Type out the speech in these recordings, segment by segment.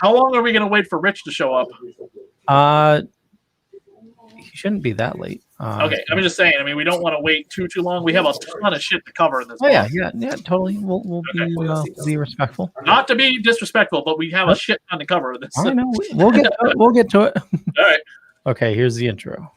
How long are we going to wait for Rich to show up? He shouldn't be that late. Okay, I'm just saying. I mean, we don't want to wait too long. We have a ton of shit to cover in this. Oh yeah, totally. We'll be respectful. Not to be disrespectful, but we have a shit ton to cover in this. I know. We'll get to it. All right. Okay, here's the intro.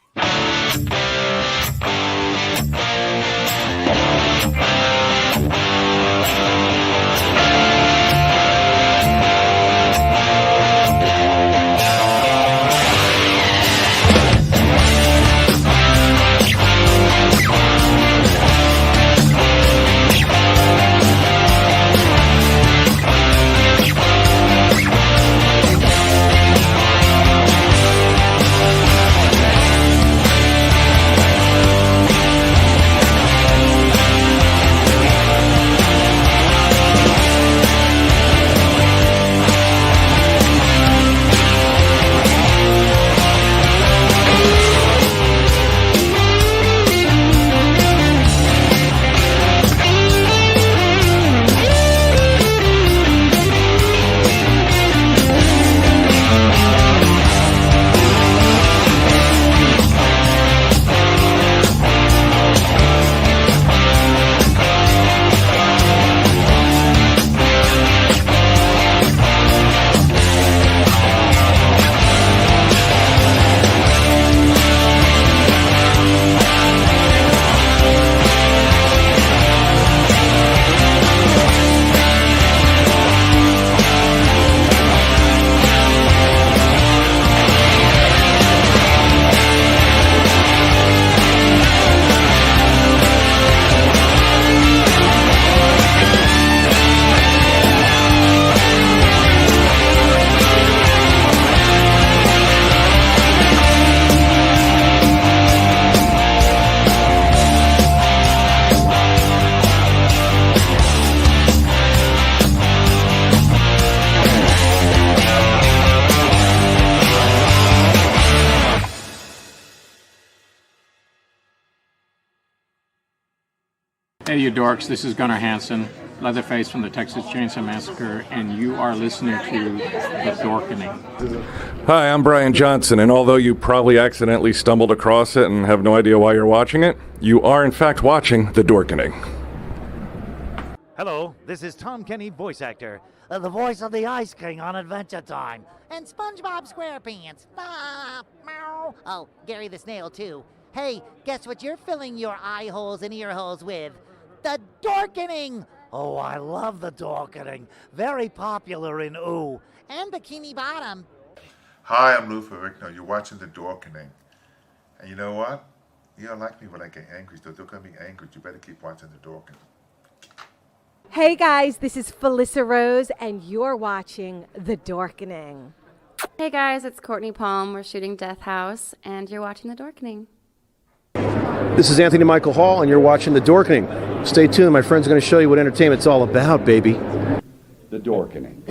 Hey, you dorks, this is Gunnar Hansen, Leatherface from the Texas Chainsaw Massacre, and you are listening to The Dorkening. Hi, I'm Brian Johnson, and although you probably accidentally stumbled across it and have no idea why you're watching it, you are in fact watching The Dorkening. Hello, this is Tom Kenny, voice actor, the voice of the Ice King on Adventure Time, and SpongeBob SquarePants. Meow. Oh, Gary the Snail, too. Hey, guess what you're filling your eye holes and ear holes with? The Dorkening! Oh, I love the Dorkening. Very popular in Ooh. And Bikini Bottom. Hi, I'm Lou Ferrigno. You're watching The Dorkening. And you know what? You don't like me when I get angry, so don't get me angry. You better keep watching The Dorkening. Hey guys, this is Felissa Rose, and you're watching The Dorkening. Hey guys, it's Courtney Palm. We're shooting Death House, and you're watching The Dorkening. This is Anthony Michael Hall, and you're watching The Dorkening. Stay tuned. My friend's going to show you what entertainment's all about, baby. The Dorkening.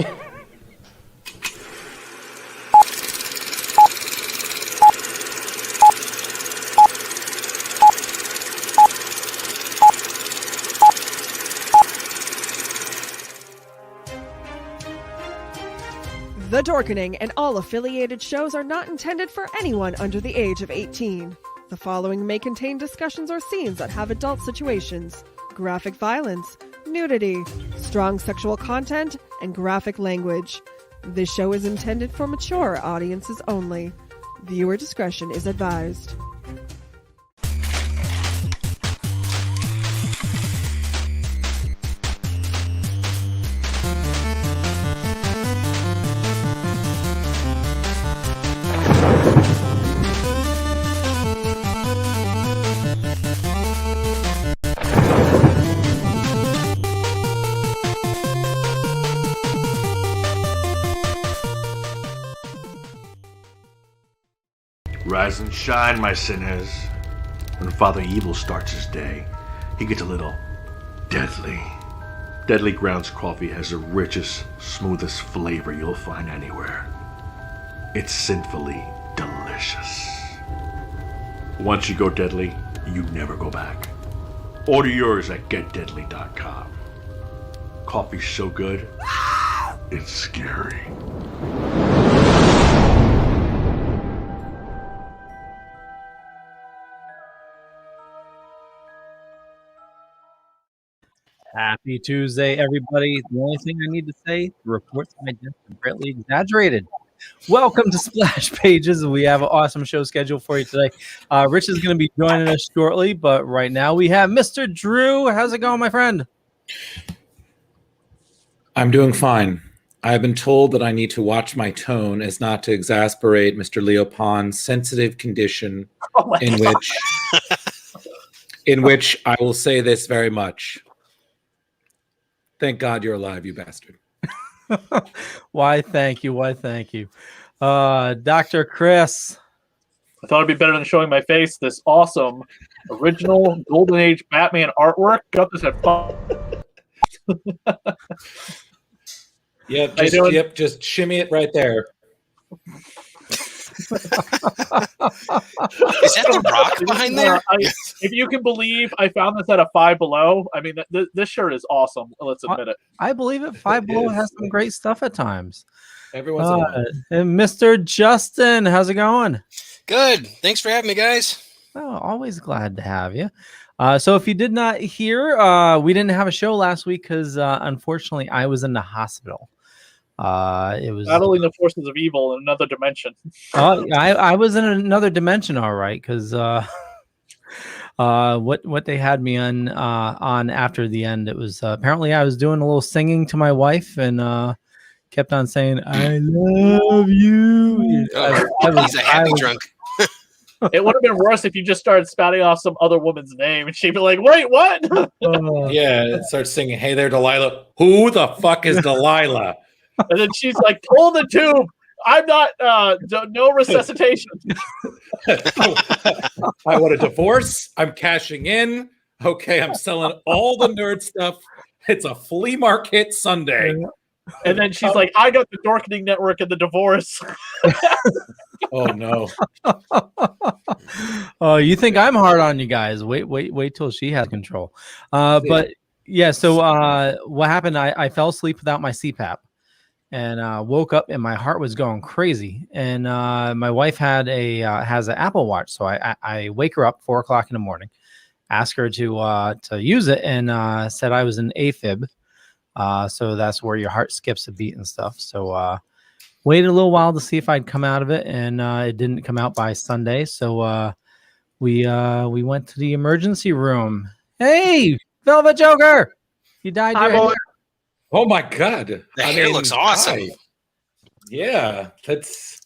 The Dorkening and all affiliated shows are not intended for anyone under the age of 18. The following may contain discussions or scenes that have adult situations, graphic violence, nudity, strong sexual content, and graphic language. This show is intended for mature audiences only. Viewer discretion is advised. Rise and shine, my sinners. When Father Evil starts his day, he gets a little deadly. Deadly Grounds coffee has the richest, smoothest flavor you'll find anywhere. It's sinfully delicious. Once you go deadly, you never go back. Order yours at getdeadly.com. Coffee's so good, it's scary. Happy Tuesday, everybody. The only thing I need to say, the reports of my death are greatly exaggerated. Welcome to Splash Pages. We have an awesome show scheduled for you today. Rich is going to be joining us shortly, but right now we have Mr. Drew. How's it going, my friend? I'm doing fine. I have been told that I need to watch my tone as not to exasperate Mr. Leo Pon's sensitive condition in which I will say this very much. Thank God you're alive, you bastard. Why, thank you. Why, thank you. Dr. Chris. I thought it'd be better than showing my face. This awesome original Golden Age Batman artwork. Got this at fun. Just shimmy it right there. Is that the Rock behind there? If you can believe, I found this at a Five Below. I mean, this shirt is awesome. Let's admit it. I believe it. Five Below has some great stuff at times. Every once in a while. And Mr. Justin, how's it going? Good. Thanks for having me, guys. Oh, always glad to have you. So if you did not hear, we didn't have a show last week because unfortunately I was in the hospital. It was battling the forces of evil in another dimension. I was in another dimension, all right, because what they had me on after the end, it was apparently I was doing a little singing to my wife and kept on saying I love you. He's a happy drunk. It would have been worse if you just started spouting off some other woman's name and she'd be like, wait, what? Yeah, start singing, hey there, Delilah. Who the fuck is Delilah? And then she's like, pull the tube. I'm not, no resuscitation. I want a divorce. I'm cashing in. Okay, I'm selling all the nerd stuff. It's a flea market Sunday. And then she's like, I got the Dorkening Network and the divorce. Oh, no. Oh, you think I'm hard on you guys. Wait till she has control. But, yeah, so what happened, I fell asleep without my CPAP. And woke up and my heart was going crazy. And my wife has an Apple Watch, so I wake her up 4:00 in the morning, ask her to use it, and said I was in AFib. So that's where your heart skips a beat and stuff. So waited a little while to see if I'd come out of it, and it didn't come out by Sunday. So we went to the emergency room. Hey, Velvet Joker, you died. Oh my God! The hair looks awesome. Hi. Yeah, that's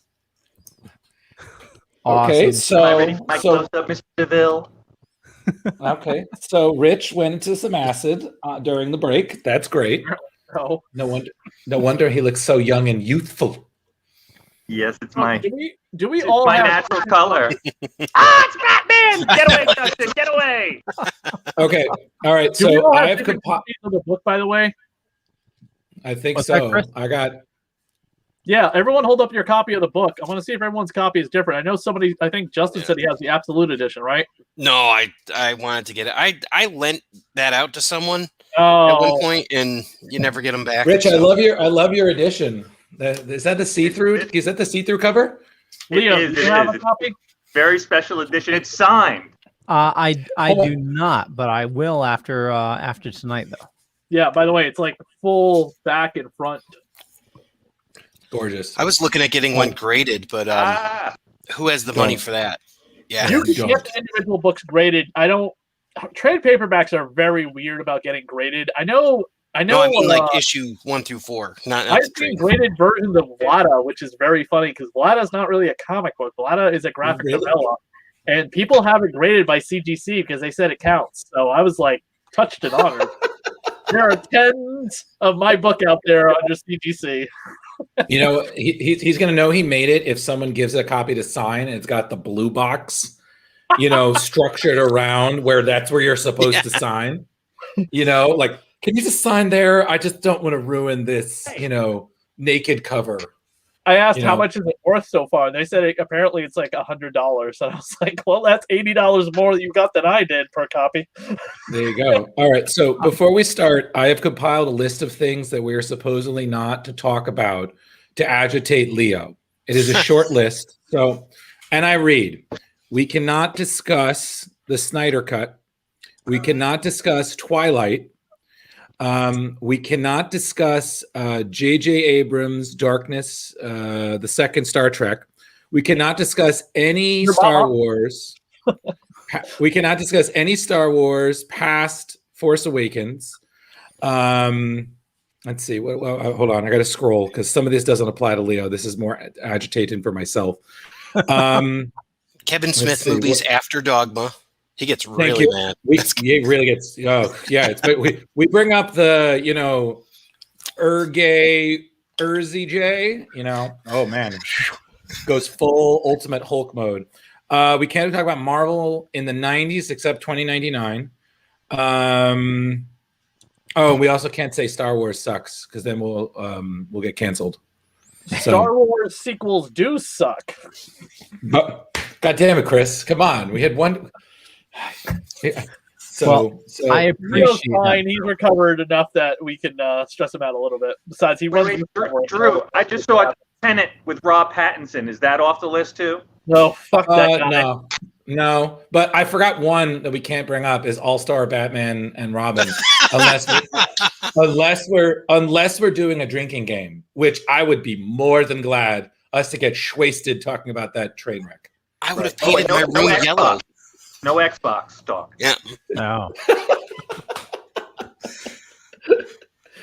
awesome. Okay. So, close up, Mr. DeVille. Okay, so Rich went into some acid during the break. That's great. Oh. No wonder he looks so young and youthful. Yes, it's my. Do we all my have natural color? It's Batman! Get away, Justin! Get away! Okay. All right. Do we So all have I've different copies of the book, by the way? I think What's that, so. Chris? I got. Yeah, everyone hold up your copy of the book. I want to see if everyone's copy is different. I know I think Justin said he has the Absolute Edition, right? No, I wanted to get it. I lent that out to someone at Oh, one point, and you never get them back. Rich, so- I love your edition. Is that the see-through? Is that the see-through cover? Leo, It is, do you it have is. a copy? Very special edition. It's signed. I do not, but I will after tonight though. Yeah, by the way, it's like full back and front. Gorgeous. I was looking at getting one graded, but who has the money for that? Yeah. You can get the individual books graded. Trade paperbacks are very weird about getting graded. I know. No, I mean like issue 1 through 4. Not I've seen graded versions of Vlada, which is very funny because Vlada's not really a comic book. Vlada is a graphic novella, and people have it graded by CGC because they said it counts. So I was like touched and honored. There are tens of my book out there under CGC. You know, he's going to know he made it if someone gives a copy to sign and it's got the blue box, structured around where that's where you're supposed to sign. Like, can you just sign there? I just don't want to ruin this, naked cover. I asked how much is it worth so far, and they said apparently it's like $100. And I was like, well, that's $80 more that you got than I did per copy. There you go. All right. So before we start, I have compiled a list of things that we are supposedly not to talk about to agitate Leo. It is a short list. And I read, we cannot discuss the Snyder Cut. We cannot discuss Twilight. We cannot discuss J.J. Abrams' Darkness, the second Star Trek. We cannot discuss any Star Wars. We cannot discuss any Star Wars past Force Awakens. Let's see. Well, hold on. I got to scroll because some of this doesn't apply to Leo. This is more agitating for myself. Kevin Smith movies after Dogma. He gets really mad. He really gets. Oh, yeah. We bring up the Urzy J. Oh man, goes full Ultimate Hulk mode. We can't talk about Marvel in the 90s except 2099. Oh, we also can't say Star Wars sucks because then we'll get canceled. Star Wars sequels do suck. But, God damn it, Chris! Come on, we had one. So I appreciate fine. He's recovered enough that we can stress him out a little bit. Besides, he runs. Drew, I just saw Tenet with Rob Pattinson. Is that off the list too? No, fuck that guy. No, but I forgot one that we can't bring up is All-Star Batman and Robin, unless we're doing a drinking game, which I would be more than glad us to get wasted talking about that train wreck. I would have painted my room yellow. No Xbox talk. Yeah. No.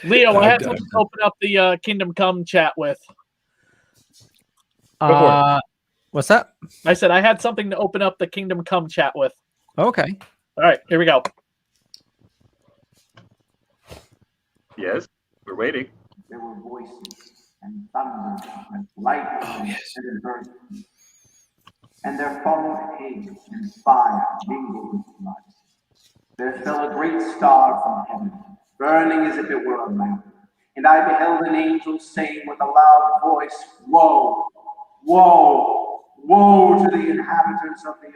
Leo, I had something to open up the Kingdom Come chat with. What's that? I said I had something to open up the Kingdom Come chat with. Okay. All right, here we go. Yes, we're waiting. There were voices and thunder and lightning and earth. And there followed hail and fire mingled with blood. There fell a great star from heaven, burning as if it were a lamp. And I beheld an angel saying with a loud voice, Woe, woe, woe to the inhabitants of the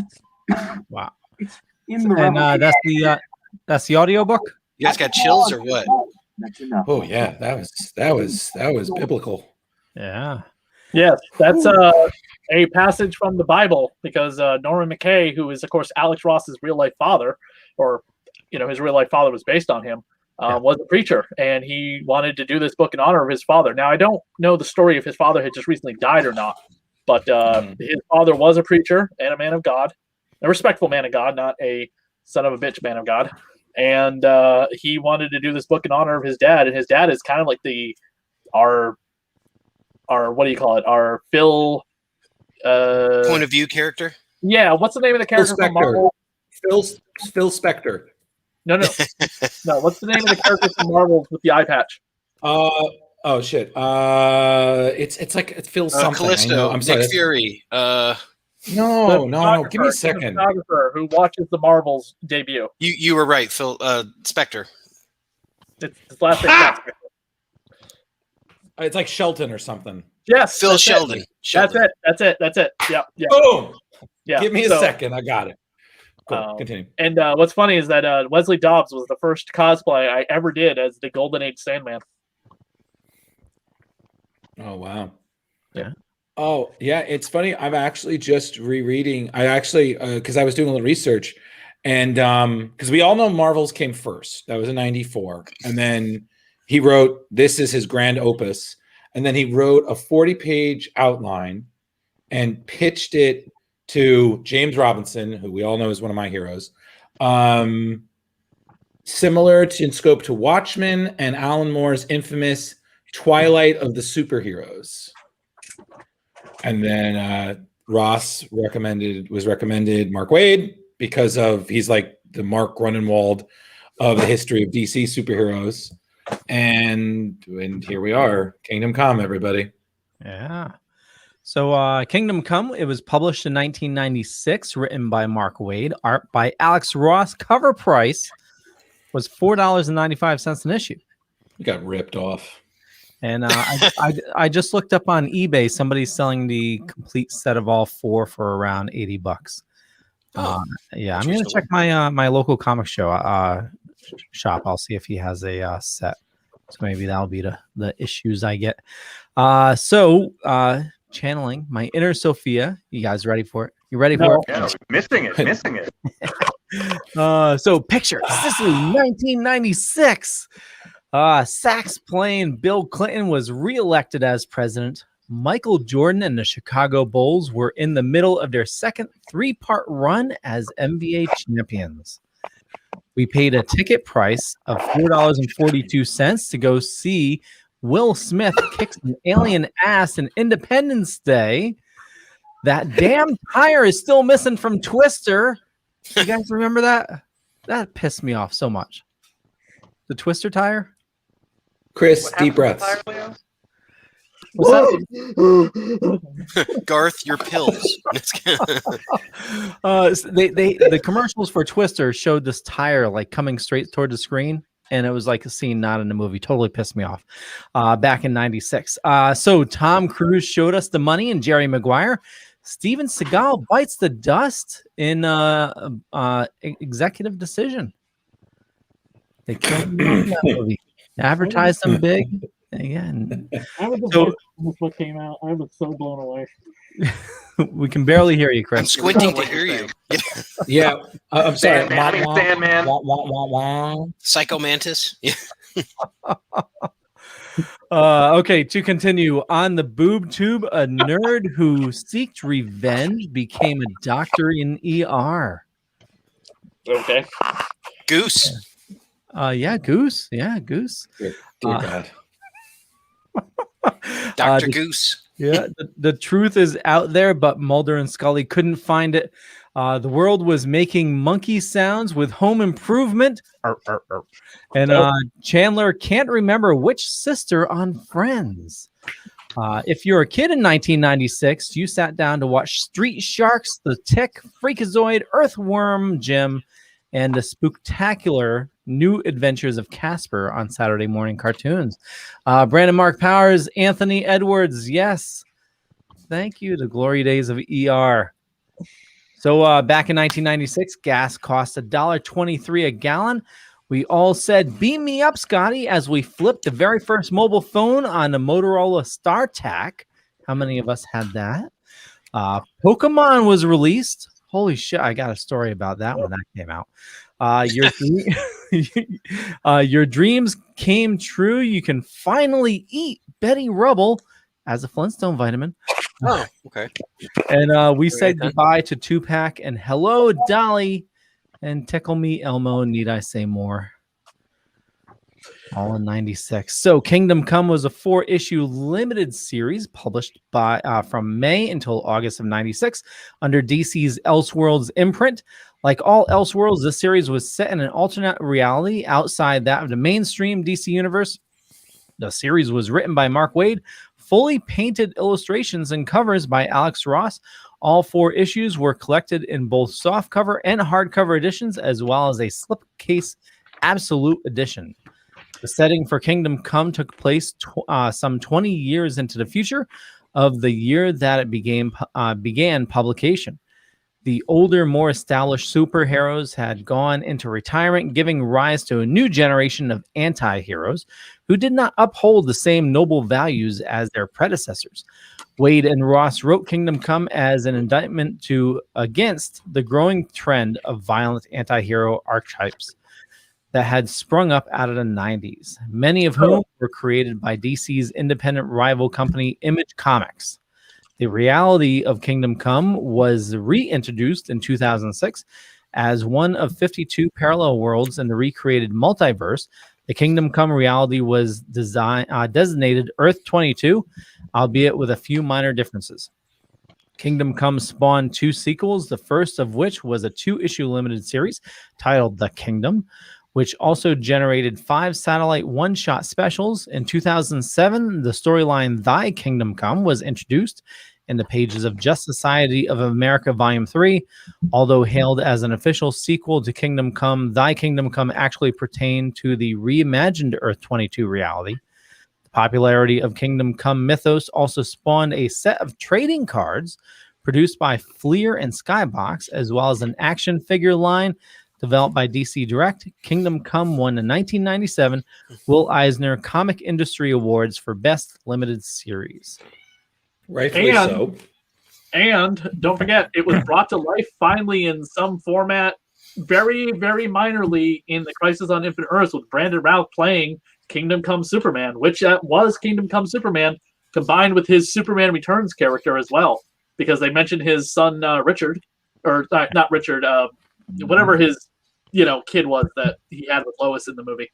earth. Wow. It's in the and that's the audio book. You guys got chills or what? Oh yeah, that was biblical. Yeah. Yes, that's a passage from the Bible because Norman McKay, who is of course Alex Ross's real life father, or his real life father was based on him, was a preacher, and he wanted to do this book in honor of his father. Now I don't know the story if his father had just recently died or not, but his father was a preacher and a man of God, a respectful man of God, not a son of a bitch man of God. And he wanted to do this book in honor of his dad, and his dad is kind of like our what do you call it? Our Phil point of view character. Yeah, what's the name of the character from Marvel? Phil Spector. No. What's the name of the character from Marvel with the eye patch? Oh shit. It's like it feels something. Callisto. I'm sorry. Nick Fury. No. Give me a second. The photographer who watches the Marvels debut. You were right, Phil Spector. It's his last name. It's like Shelton or something. Yes, Phil Sheldon. That's it. Yeah. Boom. Yeah. Give me a second. I got it. Cool. Continue. And what's funny is that Wesley Dobbs was the first cosplay I ever did as the Golden Age Sandman. Oh wow. Yeah. Oh yeah, it's funny. I'm actually just rereading. I actually because I was doing a little research, and because we all know Marvels came first. That was in '94, and then he wrote this is his grand opus, and then he wrote a 40-page outline and pitched it to James Robinson, who we all know is one of my heroes. Similar in scope to Watchmen and Alan Moore's infamous Twilight of the Superheroes. And then Ross was recommended Mark Waid because he's like the Mark Grunenwald of the history of DC superheroes. And here we are, Kingdom Come, everybody. Yeah. So Kingdom Come, it was published in 1996, written by Mark Waid, art by Alex Ross. Cover price was $4.95 an issue. You got ripped off. And I just looked up on eBay. Somebody's selling the complete set of all four for around $80. Yeah, I'm gonna check my my local comic shop. I'll see if he has a set. So maybe that'll be the issues I get. Channeling my inner Sofia. You guys ready for it? You ready for it? Yeah, missing it. So picture Sicily, 1996. Sax playing Bill Clinton was reelected as president. Michael Jordan and the Chicago Bulls were in the middle of their second 3-part run as NBA champions. We paid a ticket price of $4.42 to go see Will Smith kick some alien ass in Independence Day. That damn tire is still missing from Twister. You guys remember that? That pissed me off so much. The Twister tire? Chris, deep breaths. Garth, your pills. The commercials for Twister showed this tire like coming straight toward the screen, and it was like a scene not in the movie. Totally pissed me off. Back in '96. So Tom Cruise showed us the money in Jerry Maguire. Steven Segal bites the dust in Executive Decision. They killed him in that movie. Advertised them big. Again. I was so, this book came out. I was so blown away. We can barely hear you, Chris. I'm squinting to hear you. Yeah, I'm sorry. Sandman. Psycho Mantis. Yeah. Okay, to continue. On the boob tube, a nerd who sought revenge became a doctor in ER. Okay. Goose. Yeah, Goose. Yeah, Goose. Dear God. Dr. Goose. Yeah, the truth is out there, but Mulder and Scully couldn't find it. The world was making monkey sounds with Home Improvement. And Chandler can't remember which sister on Friends. If you're a kid in 1996, you sat down to watch Street Sharks, The Tick, Freakazoid, Earthworm Jim, and the spooktacular New Adventures of Casper on Saturday morning cartoons. Brandon Mark Powers, Anthony Edwards, yes. Thank you. The glory days of ER. So back in 1996, gas cost $1.23 a gallon. We all said, beam me up, Scotty, as we flipped the very first mobile phone on the Motorola StarTAC. How many of us had that? Pokemon was released. Holy shit, I got a story about that when that came out. Your dreams came true. You can finally eat Betty Rubble as a Flintstone vitamin. Oh, okay. And we said goodbye to Tupac and hello, Dolly, and Tickle Me Elmo. Need I say more? All in 96. So Kingdom Come was a 4-issue limited series published by from May until August of 96 under DC's Elseworlds imprint. Like all Elseworlds, this series was set in an alternate reality outside that of the mainstream DC universe. The series was written by Mark Waid, fully painted illustrations and covers by Alex Ross. All 4 issues were collected in both softcover and hardcover editions, as well as a slipcase absolute edition. The setting for Kingdom Come took place some 20 years into the future of the year that it began publication. The older, more established superheroes had gone into retirement, giving rise to a new generation of anti-heroes who did not uphold the same noble values as their predecessors. Waid and Ross wrote Kingdom Come as an indictment against the growing trend of violent anti-hero archetypes that had sprung up out of the 90s, many of whom were created by DC's independent rival company, Image Comics. The reality of Kingdom Come was reintroduced in 2006 as one of 52 parallel worlds in the recreated multiverse. The Kingdom Come reality was designated Earth 22, albeit with a few minor differences. Kingdom Come spawned 2 sequels, the first of which was a 2-issue limited series titled The Kingdom, which also generated 5 satellite one-shot specials. In 2007, the storyline Thy Kingdom Come was introduced in the pages of Just Society of America Volume 3. Although hailed as an official sequel to Kingdom Come, Thy Kingdom Come actually pertained to the reimagined Earth 22 reality. The popularity of Kingdom Come mythos also spawned a set of trading cards produced by Fleer and Skybox, as well as an action figure line developed by DC Direct. Kingdom Come won the 1997 Will Eisner Comic Industry Awards for Best Limited Series. Rightfully so. And don't forget, it was brought to life finally in some format very, very minorly in the Crisis on Infinite Earths with Brandon Routh playing Kingdom Come Superman, which was Kingdom Come Superman combined with his Superman Returns character as well, because they mentioned his son Richard, or not Richard, whatever his kid was that he had with Lois in the movie.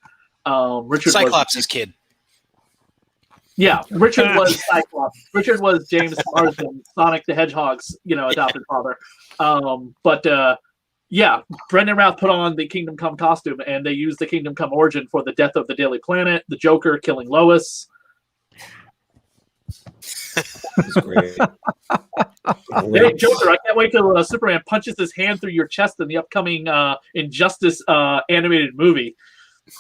Richard Cyclops' kid. Yeah, Richard was Cyclops. Richard was James Marsden, Sonic the Hedgehog's adopted father. Yeah, Brendan Routh put on the Kingdom Come costume, and they used the Kingdom Come origin for the death of the Daily Planet, the Joker killing Lois. That's great. Hey, Joker, I can't wait till Superman punches his hand through your chest in the upcoming Injustice animated movie.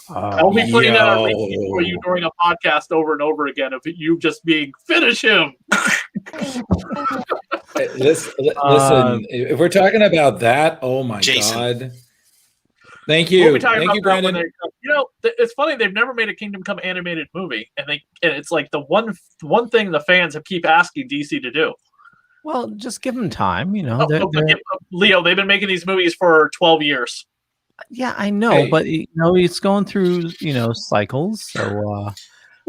I'll be putting that on repeat for you during a podcast over and over again of you just being, finish him! Listen, if we're talking about that, oh my God. Thank you. Thank you, Brandon. It's funny, they've never made a Kingdom Come animated movie, and it's like the one thing the fans keep asking DC to do. Well, just give them time, Leo, they've been making these movies for 12 years. Yeah, I know, but it's going through cycles. So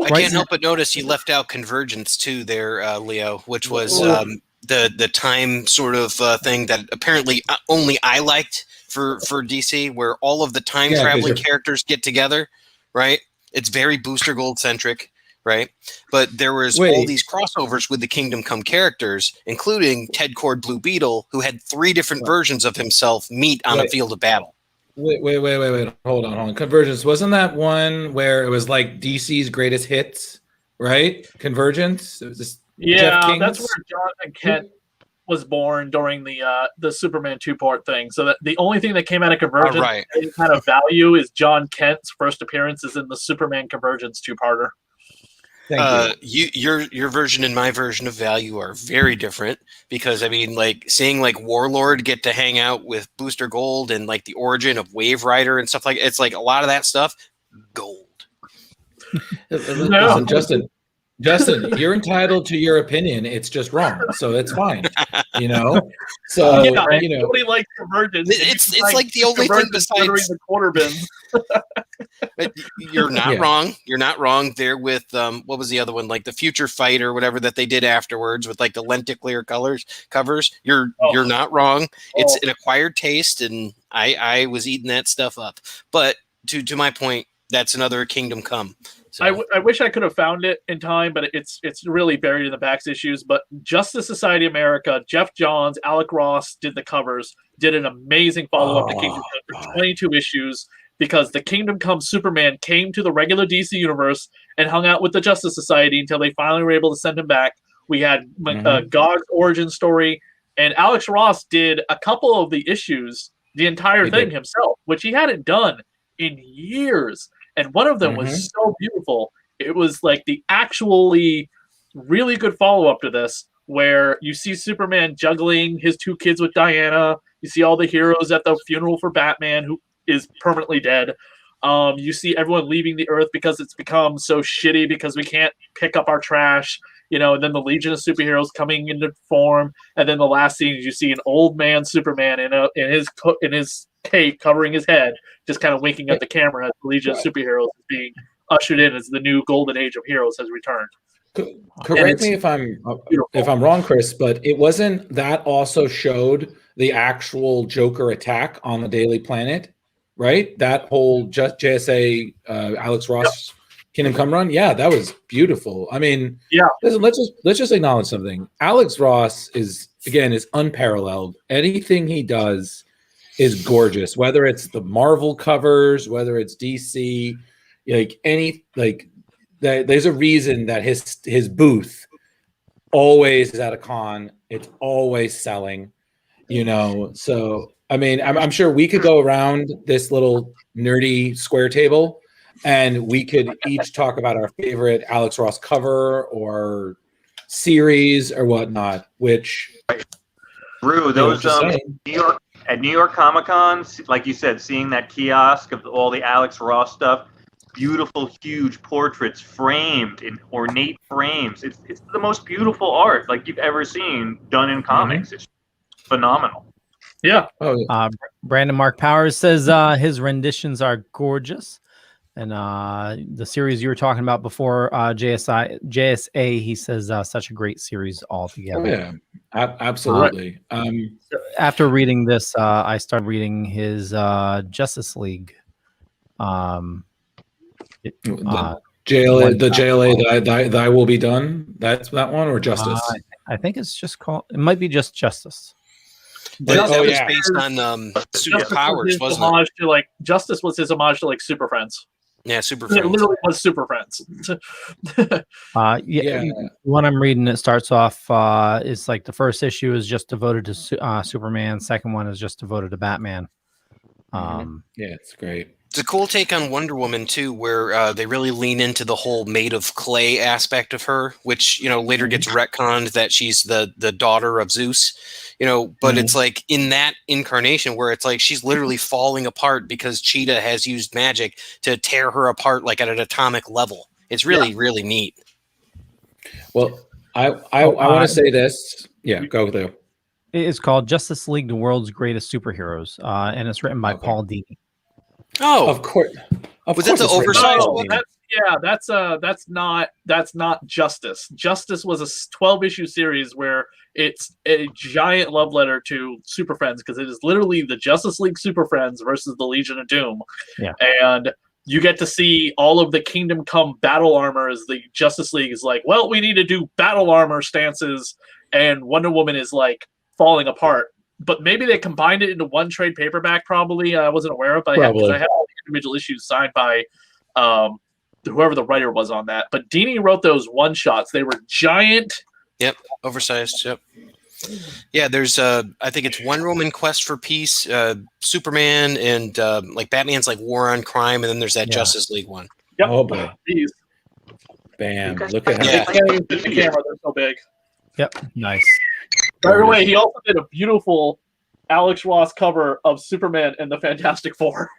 I can't help but notice you left out Convergence too there, Leo, which was the time sort of thing that apparently only I liked for DC, where all of the time traveling characters get together, right? It's very Booster Gold centric, right? But there was all these crossovers with the Kingdom Come characters, including Ted Kord Blue Beetle, who had 3 different versions of himself meet on a field of battle. Wait. Hold on. Convergence. Wasn't that one where it was like DC's greatest hits, right? Convergence? It was this Jeff King's? That's where Jonathan Kent was born during the Superman 2-part thing. So that the only thing that came out of Convergence any kind of value is John Kent's first appearances in the Superman Convergence 2-parter. Your version and my version of value are very different, because I mean, like seeing like Warlord get to hang out with Booster Gold and like the origin of Wave Rider and stuff it's like a lot of that stuff gold. Listen, Justin, you're entitled to your opinion. It's just wrong, so it's fine. So nobody likes Convergence. It's like the only thing besides the quarter bin. You're not wrong. You're not wrong. There with what was the other one? Like the Future Fight or whatever that they did afterwards with like the lenticular covers. You're not wrong. It's an acquired taste, and I was eating that stuff up. But to my point, that's another Kingdom Come. So. I wish I could have found it in time, but it's really buried in the back issues. But Justice Society America, Jeff Johns, Alec Ross did the covers, did an amazing follow-up to Kingdom Come for 22 issues, because the Kingdom Come Superman came to the regular DC universe and hung out with the Justice Society until they finally were able to send him back. We had God's origin story, and Alex Ross did a couple of the issues, the entire thing himself, which he hadn't done in years. And one of them was so beautiful. It was like the actually really good follow-up to this, where you see Superman juggling his 2 kids with Diana. You see all the heroes at the funeral for Batman, who is permanently dead. You see everyone leaving the Earth because it's become so shitty because we can't pick up our trash. And then the Legion of Superheroes coming into form. And then the last scene is you see an old man Superman in his cape covering his head, just kind of winking at the camera as the Legion of Superheroes is being ushered in as the new golden age of heroes has returned. Correct me if I'm wrong, Chris, but it wasn't that also showed the actual Joker attack on the Daily Planet, right? That whole JSA Alex Ross Kingdom Come run, yeah, that was beautiful. I mean, listen, let's just acknowledge something. Alex Ross is unparalleled. Anything he does is gorgeous. Whether it's the Marvel covers, whether it's DC, there's a reason that his booth always is at a con. It's always selling, So I mean, I'm sure we could go around this little nerdy square table, and we could each talk about our favorite Alex Ross cover or series or whatnot. Which, Drew, those New York Comic Con, like you said, seeing that kiosk of all the Alex Ross stuff, beautiful, huge portraits framed in ornate frames. It's the most beautiful art like you've ever seen done in comics. It's phenomenal. Yeah. Oh, yeah. Brandon Mark Powers says his renditions are gorgeous. And the series you were talking about before, JSA, he says such a great series altogether. Oh, yeah, absolutely. So after reading this, I started reading his Justice League. The JLA, thy will be done. That's that one, or Justice? I think it's just called. It might be just Justice. That was based on superpowers, wasn't it? Justice was his homage to like Super Friends. Yeah, Super It Friends. literally was Super Friends. When I'm reading, it starts off. It's like the first issue is just devoted to Superman. Second one is just devoted to Batman. Yeah, it's great. It's a cool take on Wonder Woman too, where they really lean into the whole made of clay aspect of her, which later gets retconned that she's the daughter of Zeus. But it's like in that incarnation where it's like she's literally falling apart because Cheetah has used magic to tear her apart like at an atomic level. It's really really neat. Well, I want to say this. Yeah, go there. It's called Justice League: The World's Greatest Superheroes, and it's written by Paul Dini. Oh, of course. Was that the oversized one? That's not Justice. Justice was a 12-issue series where it's a giant love letter to Super Friends because it is literally the Justice League Super Friends versus the Legion of Doom. Yeah. And you get to see all of the Kingdom Come battle armor as the Justice League is like, well, we need to do battle armor stances, and Wonder Woman is like falling apart. But maybe they combined it into one trade paperback. Probably I wasn't aware of, but I had all the individual issues signed by whoever the writer was on that. But Dini wrote those one shots. They were giant. Yep, oversized. Yep. Yeah, there's I think it's Wonder Woman Quest for Peace, Superman, and like Batman's like War on Crime, and then there's that Justice League one. Yep. Oh boy. These. Bam! Look at the camera. They're so big. Yep. Nice. By the way, he also did a beautiful Alex Ross cover of Superman and the Fantastic Four.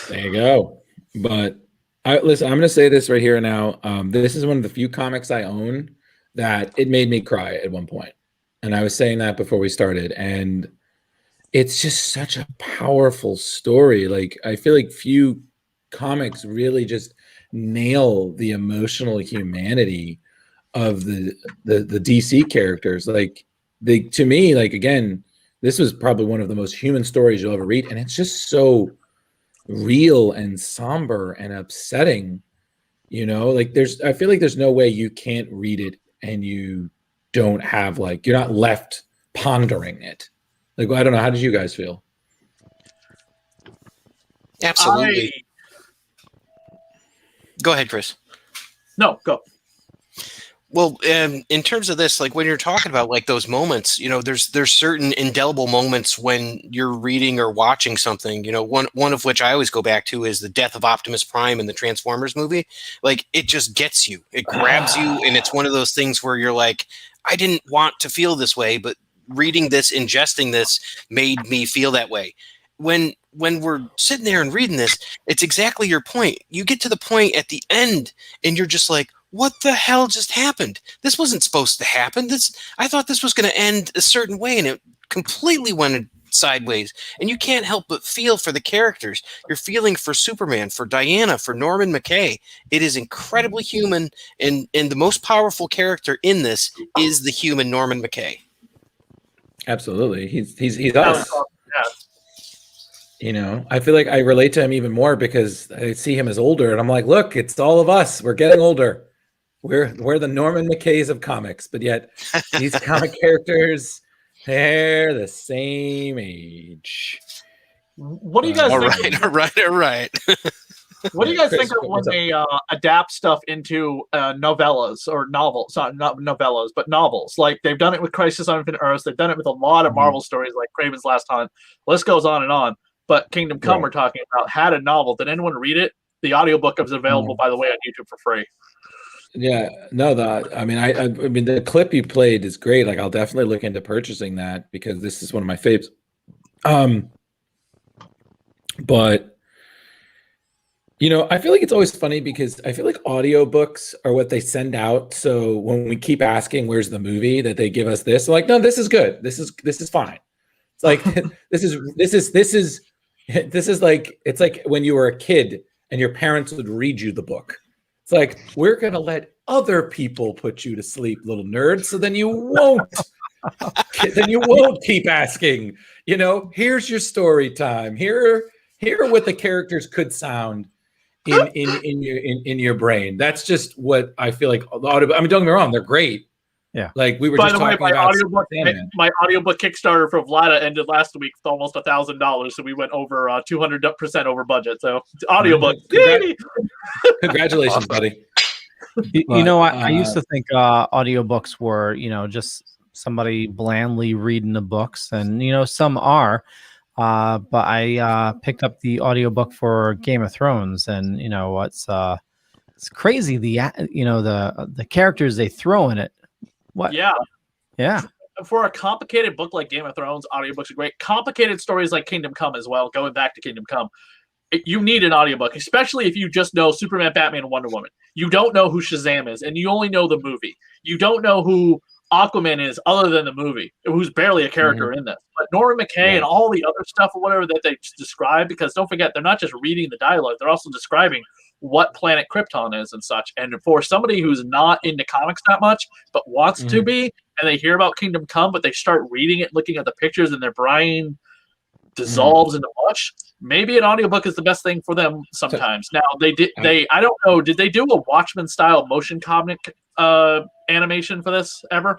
There you go. But listen, I'm going to say this right here now. This is one of the few comics I own that it made me cry at one point. And I was saying that before we started. And it's just such a powerful story. Like, I feel like few comics really just nail the emotional humanity of the DC characters. Like, to me, like, again, this was probably one of the most human stories you'll ever read, and it's just so real and somber and upsetting. Like, I feel like there's no way you can't read it and you don't have, like, you're not left pondering it. Like, I don't know, how did you guys feel? Absolutely. Go ahead, Chris. No, go. Well, in terms of this, like when you're talking about like those moments, there's certain indelible moments when you're reading or watching something. One of which I always go back to is the death of Optimus Prime in the Transformers movie. Like, it just gets you, it grabs you, and it's one of those things where you're like, I didn't want to feel this way, but reading this, ingesting this, made me feel that way. When we're sitting there and reading this, it's exactly your point. You get to the point at the end, and you're just like, what the hell just happened? This wasn't supposed to happen. I thought this was going to end a certain way, and it completely went sideways. And you can't help but feel for the characters. You're feeling for Superman, for Diana, for Norman McKay. It is incredibly human, and the most powerful character in this is the human Norman McKay. Absolutely. He's us. I feel like I relate to him even more because I see him as older, and I'm like, look, it's all of us. We're getting older. We're the Norman McKays of comics, but yet these comic characters, they're the same age. What do you guys think? All right. What do you guys think of when they adapt stuff into novellas or novels? Not novellas, but novels. Like, they've done it with Crisis on Infinite Earths. They've done it with a lot of Marvel stories, like Kraven's Last Hunt. List goes on and on. But Kingdom Come, we're talking about, had a novel. Did anyone read it? The audiobook is available, by the way, on YouTube for free. Yeah, no, I mean, the clip you played is great. Like, I'll definitely look into purchasing that because this is one of my faves. But I feel like it's always funny because I feel like audiobooks are what they send out. So when we keep asking, where's the movie, that they give us this, like, no, this is good. This is fine. It's like this is like, it's like when you were a kid and your parents would read you the book. It's like, we're gonna let other people put you to sleep, little nerd, so then you won't keep asking. You know, here's your story time. Here what the characters could sound in your brain. That's just what I feel like. I mean, don't get me wrong, they're great. Yeah. Like we were By just the way, talking about my audiobook Kickstarter for Vlada ended last week with almost $1,000, so we went over 200% over budget. So audiobook. Congratulations, buddy. You know, I used to think audiobooks were, you know, just somebody blandly reading the books, and you know, some are. But I picked up the audiobook for Game of Thrones, and you know, it's crazy the characters they throw in it. What? Yeah. For a complicated book like Game of Thrones, audiobooks are great. Complicated stories like Kingdom Come as well, going back to Kingdom Come, you need an audiobook, especially if you just know Superman, Batman, and Wonder Woman. You don't know who Shazam is, and you only know the movie. You don't know who Aquaman is other than the movie, who's barely a character in this. But Norman McKay and all the other stuff or whatever that they describe, because don't forget, they're not just reading the dialogue, they're also describing what planet Krypton is and such. And for somebody who's not into comics that much, but wants to be, and they hear about Kingdom Come, but they start reading it, looking at the pictures, and their brain dissolves into mush, maybe an audiobook is the best thing for them sometimes. Now, I don't know, did they do a Watchmen-style motion comic animation for this ever?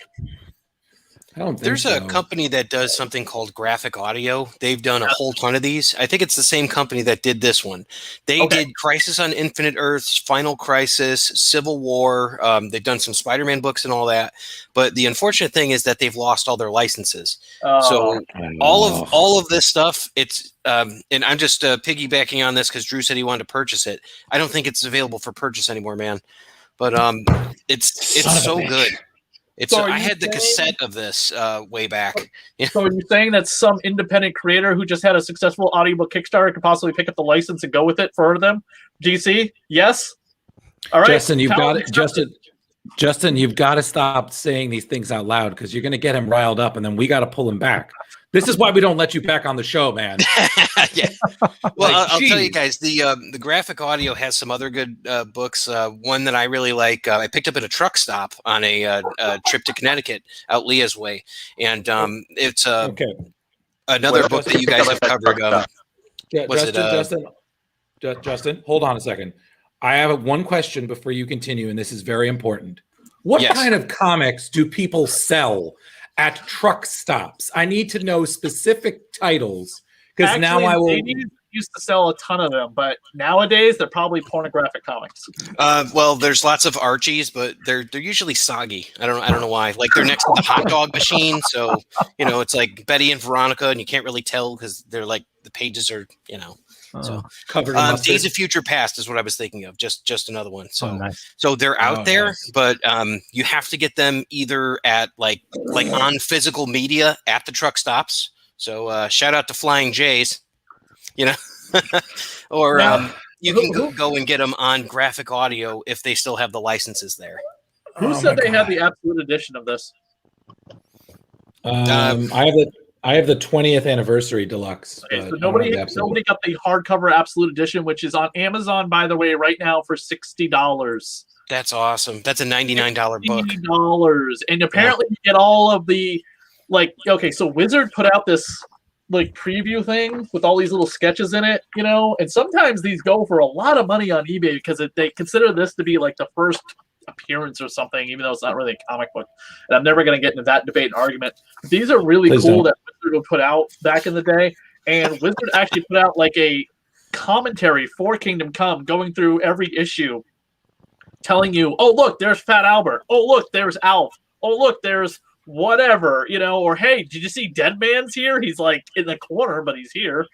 I don't think There's a company that does something called Graphic Audio. They've done a whole ton of these. I think it's the same company that did this one. They did Crisis on Infinite Earths, Final Crisis, Civil War. They've done some Spider-Man books and all that. But the unfortunate thing is that they've lost all their licenses. So all of this stuff, it's and I'm just piggybacking on this because Drew said he wanted to purchase it. I don't think it's available for purchase anymore, man. But it's so good. I had the cassette of this way back. So are you saying that some independent creator who just had a successful audiobook Kickstarter could possibly pick up the license and go with it for them? DC? Yes? All right. Justin, you've got to stop saying these things out loud because you're going to get him riled up, and then we got to pull him back. This is why we don't let you back on the show, man. Yeah. Well, I'll tell you guys, the Graphic Audio has some other good books. One that I really like, I picked up at a truck stop on a trip to Connecticut out Leah's way, and it's another book that you guys have covered. Justin, hold on a second. I have one question before you continue, and this is very important. What kind of comics do people sell at truck stops? I need to know specific titles because now I will. They used to sell a ton of them, but nowadays they're probably pornographic comics. Well, there's lots of Archies, but they're usually soggy. I don't know why. Like they're next to the hot dog machine, so you know it's like Betty and Veronica, and you can't really tell because they're like the pages are So covered in Days of Future Past is what I was thinking of. Just another one. So nice. So they're out there, but you have to get them either at like on physical media at the truck stops. So shout out to Flying J's, or you can go and get them on Graphic Audio if they still have the licenses there. Who said they had the absolute edition of this? I have the 20th anniversary deluxe. Okay, so nobody got the hardcover absolute edition, which is on Amazon, by the way, right now for $60. That's awesome. That's a $99 book. $60, and apparently you get all of the so Wizard put out this preview thing with all these little sketches in it, and sometimes these go for a lot of money on eBay because they consider this to be the first appearance or something, even though it's not really a comic book. And I'm never going to get into that debate and argument. These are really cool that Wizard would put out back in the day. And Wizard actually put out a commentary for Kingdom Come, going through every issue, telling you, oh, look, there's Fat Albert. Oh, look, there's Alf. Oh, look, there's whatever, or hey, did you see Dead Man's here? He's in the corner, but he's here.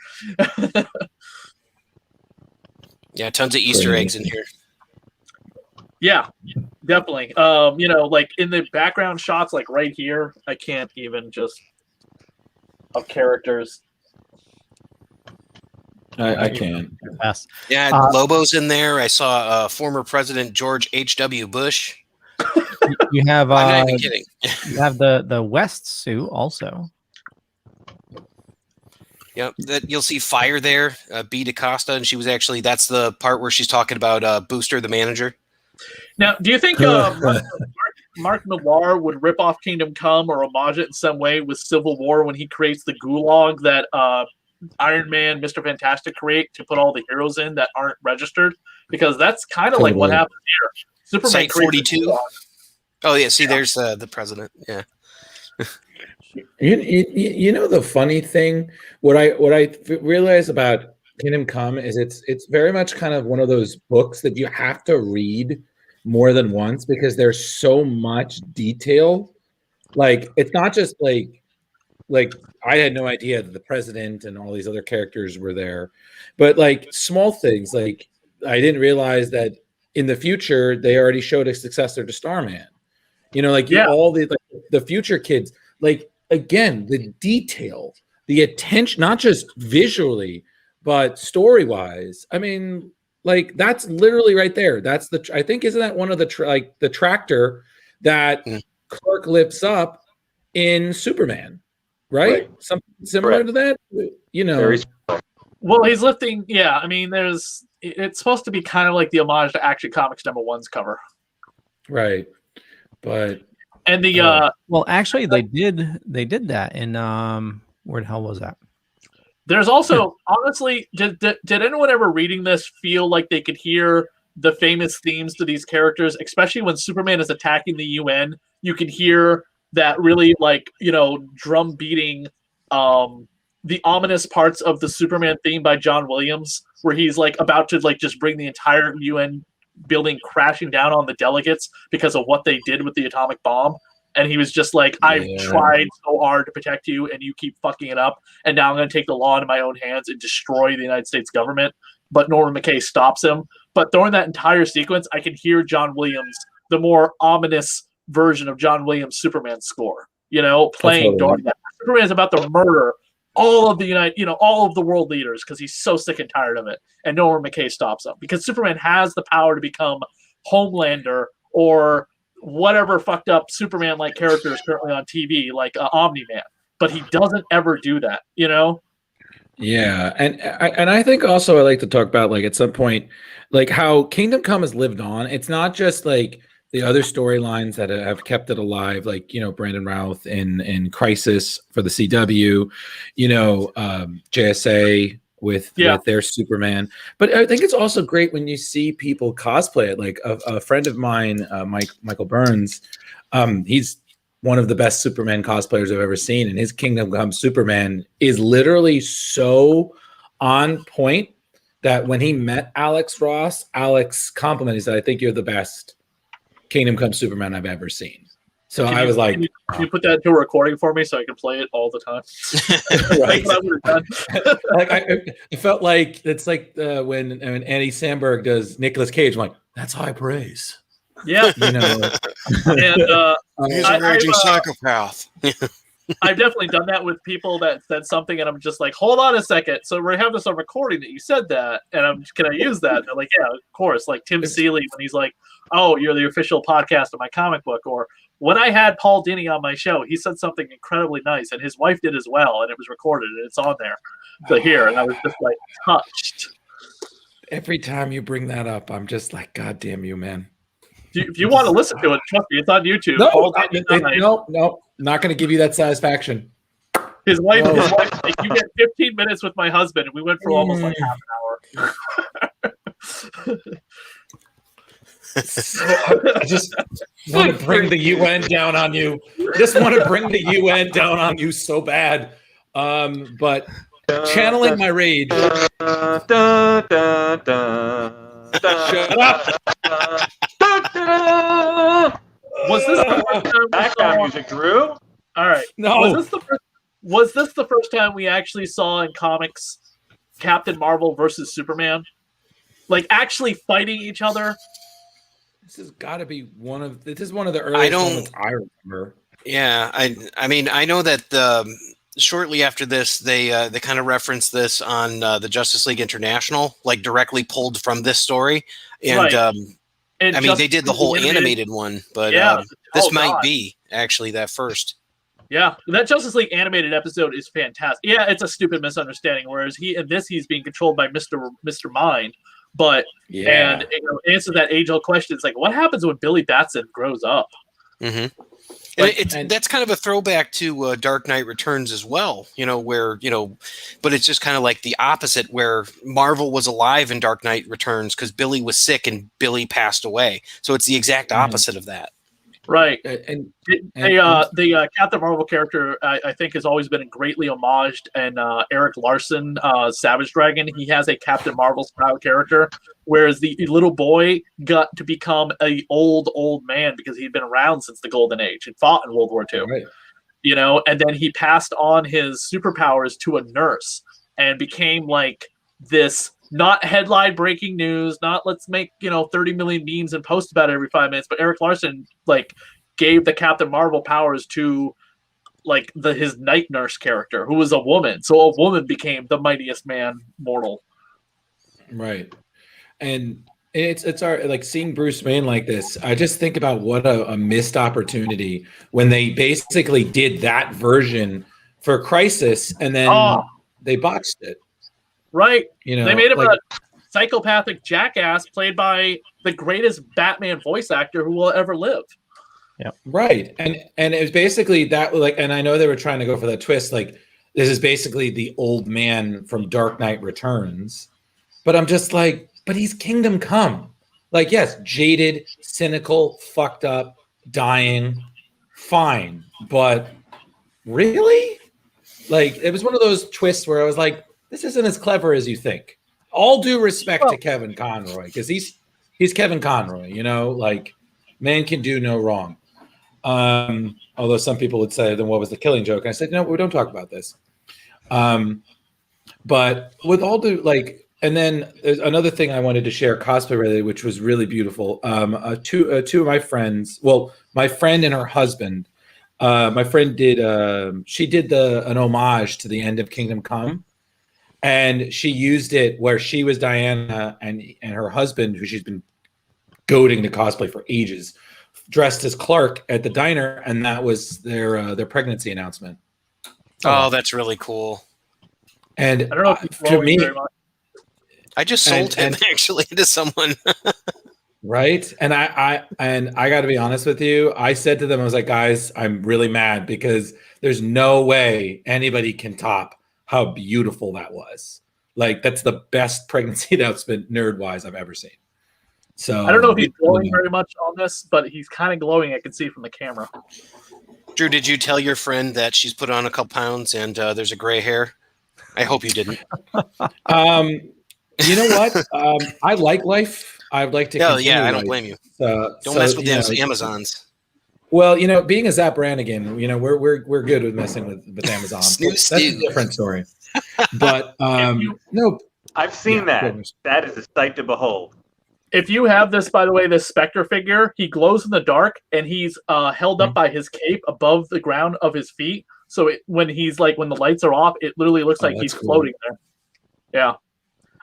Yeah, tons of Easter eggs in here. Yeah, definitely. In the background shots, right here, I can't even just of characters. I can. Yes. Yeah, Lobo's in there. I saw former President George H.W. Bush. You have I'm not even kidding. You have the West suit also. Yep, that you'll see Fire there, B. DaCosta, and she was actually that's the part where she's talking about Booster, the manager. Now, do you think Mark Millar would rip off Kingdom Come or homage it in some way with Civil War when he creates the gulag that Iron Man, Mr. Fantastic create to put all the heroes in that aren't registered? Because that's kind of like what happened here. Superman Site creates 42. Oh yeah, see, there's the president. Yeah. You know the funny thing, what I realize about Kingdom Come is it's very much kind of one of those books that you have to read more than once because there's so much detail. Like it's not just like I had no idea that the president and all these other characters were there, but like small things like I didn't realize that in the future they already showed a successor to Starman. You know, like all the future kids, like again, the detail, the attention, not just visually, but story-wise. I mean, like that's literally right there. That's I think isn't that one of the the tractor that Clark lifts up in Superman, right? Something similar to that, you know. Well, he's lifting. Yeah, I mean, it's supposed to be kind of like the homage to Action Comics #1's cover, right? But and the well, actually, they did that in where the hell was that? There's also honestly, did anyone ever reading this feel like they could hear the famous themes to these characters, especially when Superman is attacking the UN? You can hear that really drum beating, the ominous parts of the Superman theme by John Williams, where he's like about to just bring the entire UN building crashing down on the delegates because of what they did with the atomic bomb. And he was just like, I've tried so hard to protect you and you keep fucking it up. And now I'm going to take the law into my own hands and destroy the United States government. But Norman McKay stops him. But during that entire sequence, I can hear John Williams, the more ominous version of John Williams' Superman score, playing during that. Superman's about to murder all of all of the world leaders because he's so sick and tired of it. And Norman McKay stops him because Superman has the power to become Homelander or whatever fucked up Superman-like character is currently on TV, like Omni-Man. But he doesn't ever do that, Yeah, and I think also I like to talk about at some point how Kingdom Come has lived on. It's not just the other storylines that have kept it alive, Brandon Routh in Crisis for the CW, JSA with their Superman. But I think it's also great when you see people cosplay it. Like a friend of mine, Michael Burns, he's one of the best Superman cosplayers I've ever seen, and his Kingdom Come Superman is literally so on point that when he met Alex Ross, Alex complimented. He said, "I think you're the best Kingdom Come Superman I've ever seen." So I was like, can you put that into a recording for me so I can play it all the time? Right. I felt like it's like when Andy Samberg does Nicolas Cage. I'm like, that's high praise. Yeah. And he's a raging psychopath. I've definitely done that with people that said something, and I'm just like, hold on a second. So we're having this on recording that you said that, and can I use that? And they're like, yeah, of course. Like Tim Seeley when he's like, oh, you're the official podcast of my comic book. Or when I had Paul Dini on my show, he said something incredibly nice, and his wife did as well, and it was recorded, and it's on there to hear. And I was just like touched. Every time you bring that up, I'm just like, God damn you, man. If you want to listen to it, trust me, it's on YouTube. No, not going to give you that satisfaction. His wife, like, you get 15 minutes with my husband, and we went for almost like half an hour. I just want to bring the UN down on you. Just want to bring the UN down on you so bad. But channeling my rage. Shut up. Was this the first time background music, Drew? All right. No. Was this the first time we actually saw in comics Captain Marvel versus Superman? Like actually fighting each other? This has got to be one of the earliest moments I remember. Yeah, I mean I know that shortly after this they kind of referenced this on the Justice League International, like directly pulled from this story, and right. I mean they did the whole animated one, but this might be actually that first. Yeah, that Justice League animated episode is fantastic. Yeah, it's a stupid misunderstanding. Whereas he's being controlled by Mr. Mind, but and answer that age-old question. It's like, what happens when Billy Batson grows up? Mm-hmm. That's kind of a throwback to Dark Knight Returns as well, where, but it's just kind of like the opposite, where Marvel was alive in Dark Knight Returns because Billy was sick and Billy passed away. So it's the exact opposite of that. Right. The Captain Marvel character, I think, has always been greatly homaged. And Eric Larson, Savage Dragon, he has a Captain Marvel style character, whereas the little boy got to become a old man because he'd been around since the Golden Age and fought in World War II. Right. And then he passed on his superpowers to a nurse and became like this. Not headline breaking news, not let's make 30 million memes and post about it every 5 minutes, but Eric Larson gave the Captain Marvel powers to his night nurse character, who was a woman. So a woman became the mightiest man mortal. Right. And it's our seeing Bruce Wayne like this. I just think about what a missed opportunity when they basically did that version for Crisis and then they botched it. Right. They made him a psychopathic jackass played by the greatest Batman voice actor who will ever live. Yeah. Right. And it was basically that, and I know they were trying to go for that twist. This is basically the old man from Dark Knight Returns. But I'm just but he's Kingdom Come. Yes, jaded, cynical, fucked up, dying, fine. But really? It was one of those twists where I was like, this isn't as clever as you think. All due respect to Kevin Conroy, because he's Kevin Conroy, man can do no wrong. Although some people would say, then what was the Killing Joke? And I said, no, we don't talk about this. But with all due, and then there's another thing I wanted to share cosplay related, which was really beautiful. Two of my friends, my friend and her husband, my friend did, she did an homage to the end of Kingdom Come. And she used it where she was Diana and her husband, who she's been goading to cosplay for ages, dressed as Clark at the diner, and that was their pregnancy announcement. Oh, that's really cool. And I don't know if he's to me, very much. I just sold him actually to someone. Right. And I got to be honest with you. I said to them, I was like, guys, I'm really mad because there's no way anybody can top how beautiful that was. That's the best pregnancy announcement nerd-wise I've ever seen. So I don't know if he's glowing very much on this, but he's kind of glowing. I can see from the camera. Drew, did you tell your friend that she's put on a couple pounds and there's a gray hair? I hope you didn't. You know what? I like life. I'd like to. I don't blame you. Don't mess with those Amazons. Well, being a Zap Brannigan, we're good with messing with Amazon. That's a different story. But no, I've seen that. That is a sight to behold. If you have this, by the way, this Spectre figure, he glows in the dark, and he's held up by his cape above the ground of his feet. So when the lights are off, it literally looks like he's floating there. Yeah.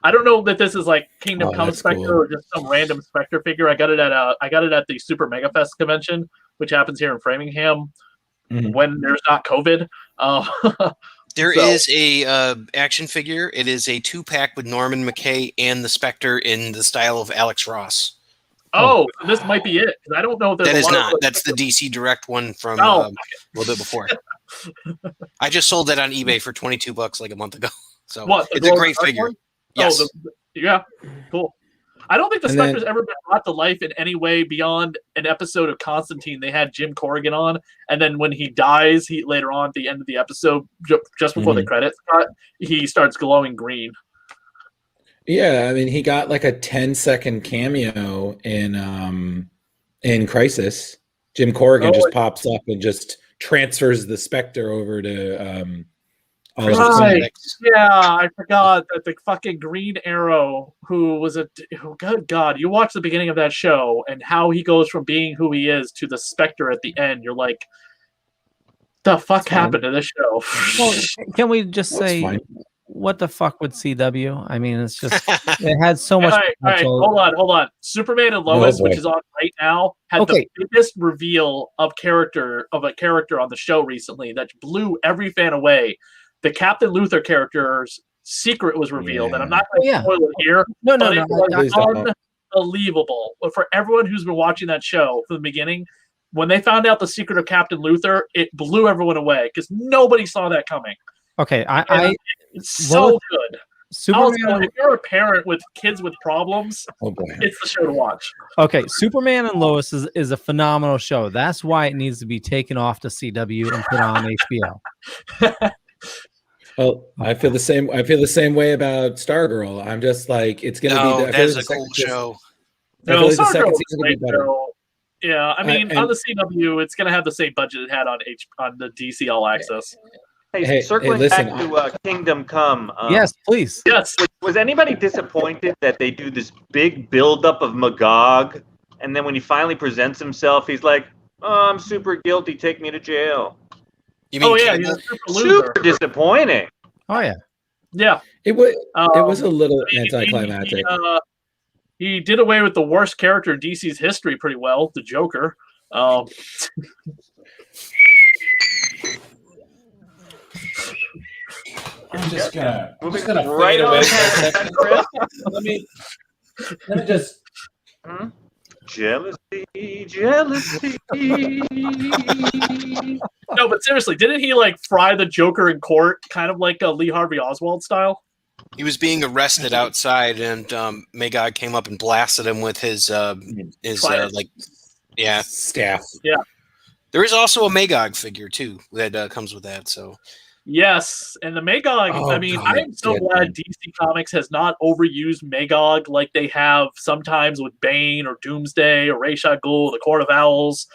I don't know that this is Kingdom Come Spectre or just some random Spectre figure. I got it at the Super Mega Fest convention, which happens here in Framingham when there's not COVID. There is a action figure. It is a 2-pack with Norman McKay and the Spectre in the style of Alex Ross. Oh, so this might be it. I don't know if that is not. That's the DC Direct one from a little bit before. I just sold that on eBay for $22 like a month ago. So it's a great figure. One? Yes. Yeah. Cool. I don't think the Spectre's ever been brought to life in any way beyond an episode of Constantine. They had Jim Corrigan on, and then when he dies, later on at the end of the episode, just before the credits cut, he starts glowing green. Yeah, I mean, he got like a 10-second cameo in Crisis. Jim Corrigan just pops up and just transfers the Spectre over to right. Yeah, I forgot that the fucking Green Arrow, who was good God, you watch the beginning of that show and how he goes from being who he is to the Spectre at the end. You're like, the fuck happened to this show? Well, can we just say what the fuck with CW? I mean, it's just it had so much. All right, hold on. Superman and Lois, boy. which is on right now, had the biggest reveal of a character on the show recently that blew every fan away. The Captain Luthor character's secret was revealed, and I'm not going to spoil it here. No, but it was unbelievable. But for everyone who's been watching that show from the beginning, when they found out the secret of Captain Luthor, it blew everyone away because nobody saw that coming. Okay, it's so good. Superman. If you're a parent with kids with problems, it's the show to watch. Okay, Superman and Lois is a phenomenal show. That's why it needs to be taken off the CW and put on HBO. Well, I feel the same. I feel the same way about Stargirl. I'm just like, it's gonna be. That's a cool show. No, the second Stargirl season will be better. Yeah, I mean, on the CW, it's gonna have the same budget it had on the DC All Access. Hey, circling back to Kingdom Come. Yes, please. Yes. Was anybody disappointed that they do this big buildup of Magog, and then when he finally presents himself, he's like, "Oh, I'm super guilty. Take me to jail." You mean he's a super disappointing. Oh yeah. Yeah. It was. It was a little anticlimactic. He did away with the worst character in DC's history pretty well, the Joker. I'm just gonna right fade away on. for a second, Chris. Let me just. Jealousy. No, but seriously, didn't he like fry the Joker in court, kind of like a Lee Harvey Oswald style? He was being arrested outside, and Magog came up and blasted him with his staff. Yeah. There is also a Magog figure too that comes with that. So. Yes, and the Magog. Oh, I mean, God, I'm so glad DC Comics has not overused Magog like they have sometimes with Bane or Doomsday or Ra's al Ghul, the Court of Owls,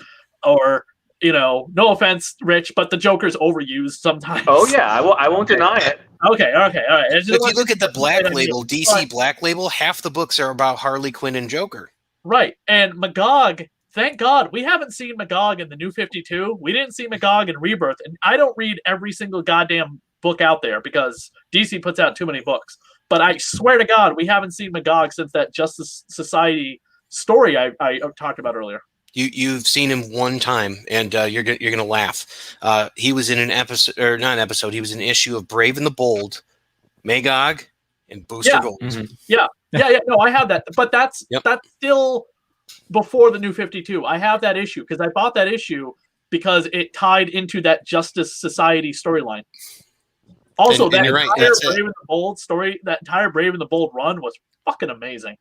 or no offense, Rich, but the Joker's overused sometimes. Oh yeah, I won't deny it. Okay, all right. If you look at the Black Label, DC Black Label, half the books are about Harley Quinn and Joker. Right, and Magog. Thank God we haven't seen Magog in the New 52. We didn't see Magog in Rebirth, and I don't read every single goddamn book out there because DC puts out too many books. But I swear to God, we haven't seen Magog since that Justice Society story I talked about earlier. You've seen him one time, and you're gonna laugh. He was in an episode, or not an episode. He was in an issue of Brave and the Bold, Magog, and Booster Gold. Mm-hmm. Yeah. No, I have that, but that's still before the New 52. I have that issue because I bought that issue because it tied into that Justice Society storyline. Also, that entire Brave and the Bold story, that entire Brave and the Bold run was fucking amazing.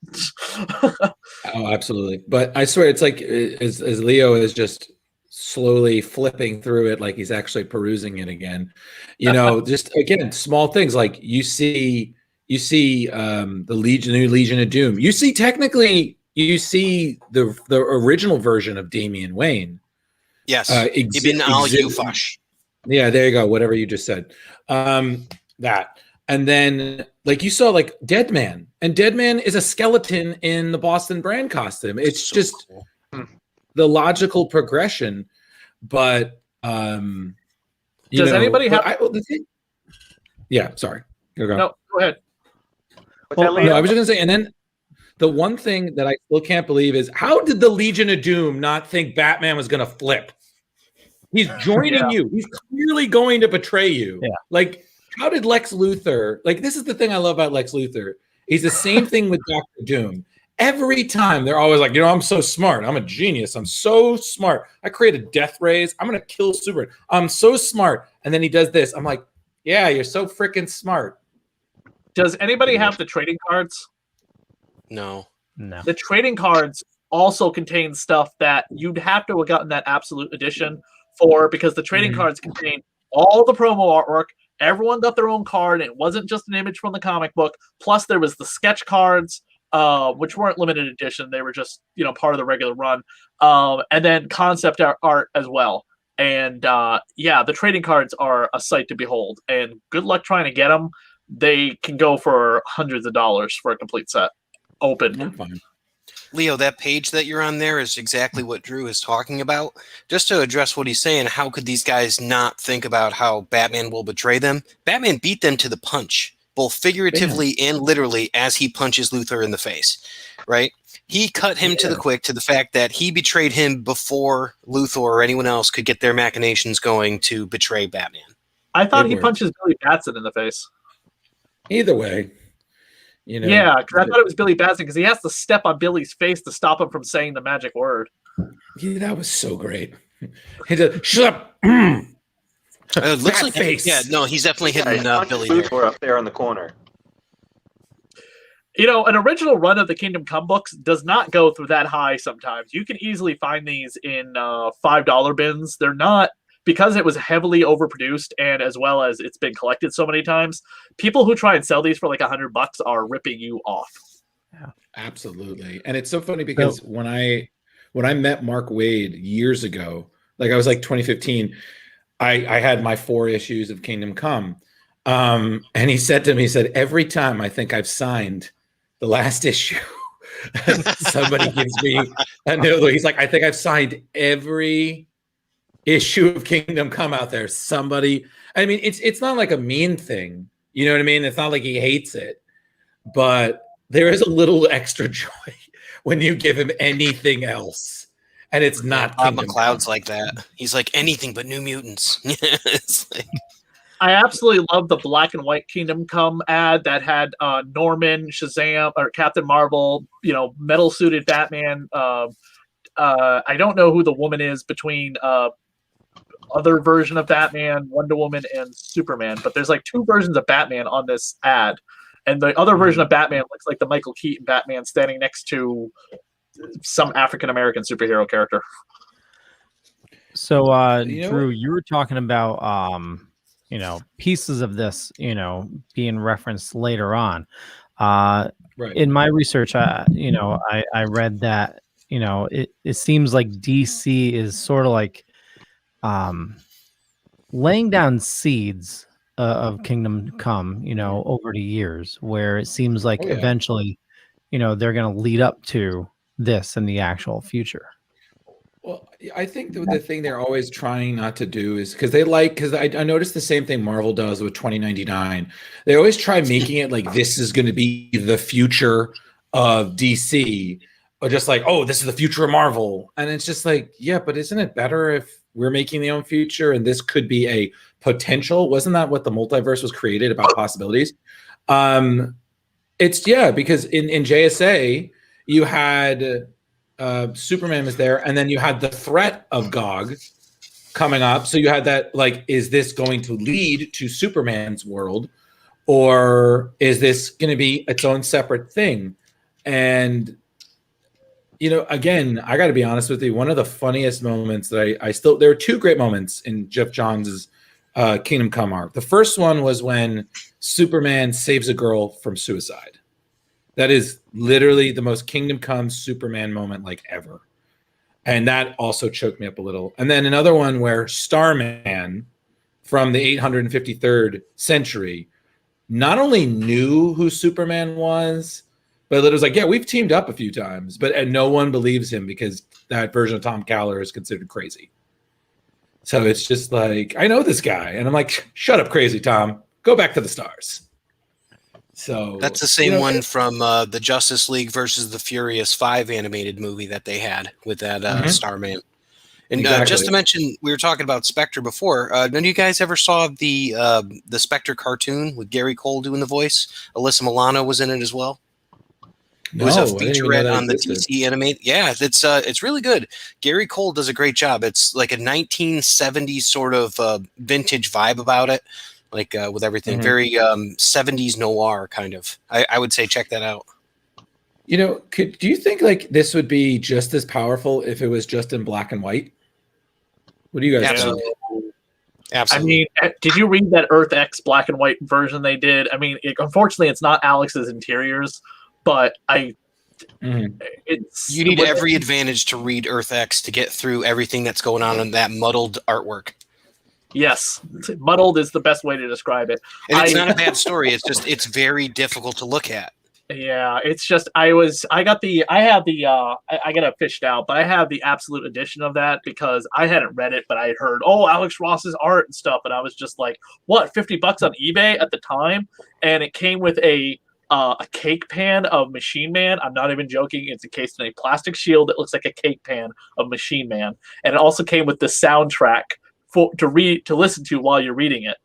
Oh, absolutely. But I swear, it's like as Leo is just slowly flipping through it, like he's actually perusing it again. Just again, small things like you see the new Legion of Doom. You see the original version of Damian Wayne. Yes, Ibn al-Yufash. Yeah, there you go. Whatever you just said. That. And then, like, you saw, like, Deadman. And Deadman is a skeleton in the Boston Brand costume. It's so just cool. The logical progression. But, does anybody have... Yeah, sorry. No, go ahead. I was just going to say, and then the one thing that I still can't believe is, how did the Legion of Doom not think Batman was going to flip? He's joining you. He's clearly going to betray you. Yeah. Like, how did Lex Luthor, like, this is the thing I love about Lex Luthor. He's the same thing with Dr. Doom. Every time they're always like, I'm so smart. I'm a genius. I'm so smart. I created death rays. I'm going to kill Superman. I'm so smart. And then he does this. I'm like, yeah, you're so freaking smart. Does anybody have the trading cards? No. The trading cards also contain stuff that you'd have to have gotten that absolute edition for, because the trading cards contain all the promo artwork. Everyone got their own card. It wasn't just an image from the comic book. Plus, there was the sketch cards, which weren't limited edition. They were just, part of the regular run. And then concept art as well. And the trading cards are a sight to behold. And good luck trying to get them. They can go for hundreds of dollars for a complete set. Open. Leo, that page that you're on there is exactly what Drew is talking about. Just to address what he's saying, how could these guys not think about how Batman will betray them? Batman beat them to the punch both figuratively and literally, as he punches Luthor in the face, right? He cut him to the quick to the fact that he betrayed him before Luthor or anyone else could get their machinations going to betray Batman. I thought he punches Billy Batson in the face. Either way. You know, yeah, because I thought it was Billy Batson because he has to step on Billy's face to stop him from saying the magic word. Yeah, that was so great. He just, shut up. It looks like face. Yeah, no, he's definitely hitting Billy there. Luthor up there in the corner. You know, an original run of the Kingdom Come books does not go through that high sometimes. You can easily find these in $5 bins. They're not, because it was heavily overproduced and as well as it's been collected so many times, people who try and sell these for like $100 are ripping you off. Yeah, absolutely. And it's so funny because when I met Mark Waid years ago, like I was like 2015, I had my 4 issues of Kingdom Come. And he said to me, he said, every time I think I've signed the last issue, somebody gives me a new, he's like, I think I've signed every issue of Kingdom Come out there. Somebody, I mean, it's not like a mean thing. You know what I mean? It's not like he hates it, but there is a little extra joy when you give him anything else. And it's not Kingdom McCloud's like that. He's like anything but New Mutants. It's like, I absolutely love the black and white Kingdom Come ad that had Norman, Shazam, or Captain Marvel, you know, metal suited Batman. I don't know who the woman is between other version of Batman, Wonder Woman, and Superman, but there's like 2 versions of Batman on this ad. And the other version of Batman looks like the Michael Keaton Batman standing next to some African-American superhero character. So, Drew, you were talking about, you know, pieces of this, you know, being referenced later on. Right. In my research, you know, I read that, you know, it seems like DC is sort of like laying down seeds of Kingdom Come, you know, over the years, where it seems like eventually, you know, they're going to lead up to this in the actual future. Well, I think the thing they're always trying not to do is because I noticed the same thing Marvel does with 2099. They always try making it like this is going to be the future of DC, or just like, oh, this is the future of Marvel. And it's just like, yeah, but isn't it better if we're making the own future and this could be a potential? Wasn't that what the multiverse was created about, possibilities? It's because in JSA you had Superman was there, and then you had the threat of Gog coming up. So you had that, like, is this going to lead to Superman's world, or is this going to be its own separate thing? And, you know, again, I got to be honest with you, one of the funniest moments that there are 2 great moments in Jeff Johns' Kingdom Come arc. The first one was when Superman saves a girl from suicide. That is literally the most Kingdom Come Superman moment like ever. And that also choked me up a little. And then another one where Starman from the 853rd century not only knew who Superman was, but it was like, yeah, we've teamed up a few times, and no one believes him because that version of Tom Caller is considered crazy. So it's just like, I know this guy. And I'm like, shut up, crazy Tom. Go back to the stars. So that's the same one from the Justice League versus the Furious 5 animated movie that they had with that Starman. And just to mention, we were talking about Spectre before. None of you guys ever saw the Spectre cartoon with Gary Cole doing the voice? Alyssa Milano was in it as well. It was a featurette on the TC animated. Yeah, it's really good. Gary Cole does a great job. It's like a 1970s sort of vintage vibe about it. Like with everything, very 70s noir kind of. I would say check that out. You know, do you think like this would be just as powerful if it was just in black and white? What do you guys think? Absolutely. I mean, did you read that Earth X black and white version they did? I mean, unfortunately, it's not Alex's interiors, but you need every advantage to read Earth X to get through everything that's going on in that muddled artwork. Yes, muddled is the best way to describe it. And it's not a bad story. It's just, it's very difficult to look at. Yeah, it's just I have the I got it fished out, but I have the absolute edition of that because I hadn't read it, but I had heard Alex Ross's art and stuff, and I was just like, what, $50 on eBay at the time, and it came with a cake pan of Machine Man. I'm not even joking. It's encased in a plastic shield that looks like a cake pan of Machine Man, and it also came with the soundtrack to listen to while you're reading it.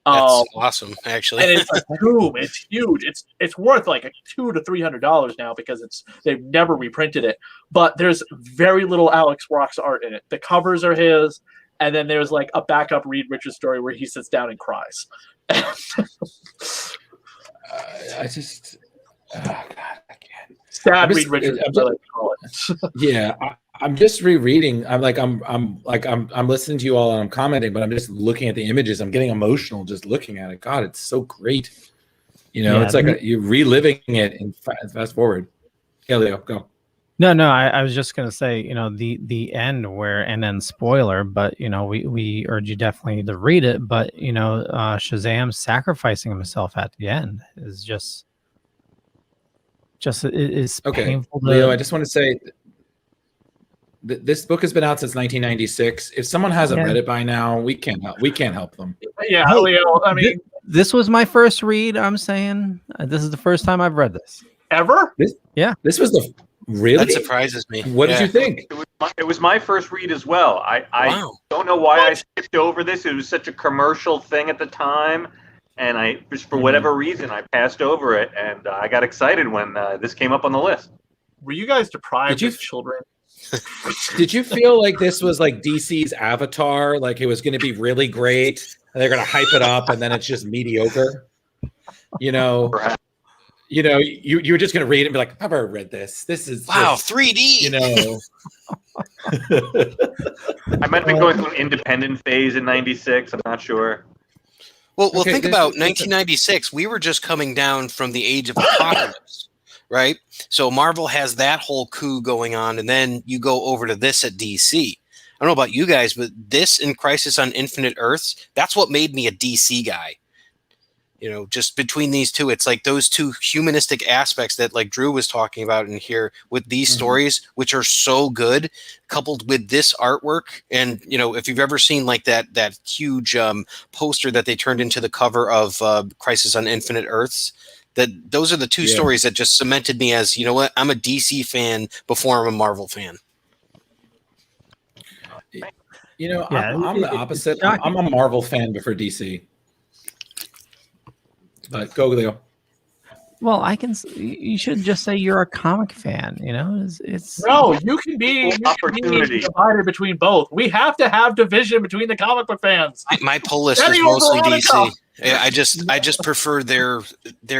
That's awesome, actually. And it's a tomb. It's huge. It's worth like $200 to $300 now because they've never reprinted it. But there's very little Alex Ross art in it. The covers are his, and then there's like a backup Reed Richards story where he sits down and cries. I just, God, I can't. Sad Reed Richards. Yeah. I'm just rereading. I'm listening to you all and I'm commenting, but I'm just looking at the images. I'm getting emotional just looking at it. God, it's so great. It's like you're reliving it in fast forward. Yeah, Leo, go. No, I was just gonna say, the end and then spoiler, but we urge you definitely to read it. But Shazam sacrificing himself at the end is just it is painful. Leo, I just want to say. This book has been out since 1996. If someone hasn't read it by now, we can't help them. Yeah, Leo. I mean, this was my first read. I'm saying this is the first time I've read this ever. This was the really. That surprises me. What did you think? It was my first read as well. I don't know why I skipped over this. It was such a commercial thing at the time, and I just for whatever reason I passed over it, and I got excited when this came up on the list. Were you guys deprived of children? Did you feel like this was like DC's Avatar? Like it was going to be really great, and they're going to hype it up, and then it's just mediocre. You were just going to read it and be like, I've already read this. This is 3D. I might have been going through an independent phase in '96. I'm not sure. Well, think about 1996. We were just coming down from the age of apocalypse. Right? So Marvel has that whole coup going on, and then you go over to this at DC. I don't know about you guys, but this and Crisis on Infinite Earths, that's what made me a DC guy. Just between these two, it's like those two humanistic aspects that like Drew was talking about in here with these stories, which are so good, coupled with this artwork. And, if you've ever seen like that huge poster that they turned into the cover of Crisis on Infinite Earths, those are the two stories that just cemented me as, you know what, I'm a DC fan before I'm a Marvel fan. I'm the opposite. I'm a Marvel fan before DC. But go, Leo. Well, you should just say you're a comic fan. It's no, you can be divided between both. We have to have division between the comic book fans. My pull list is mostly DC. I just prefer their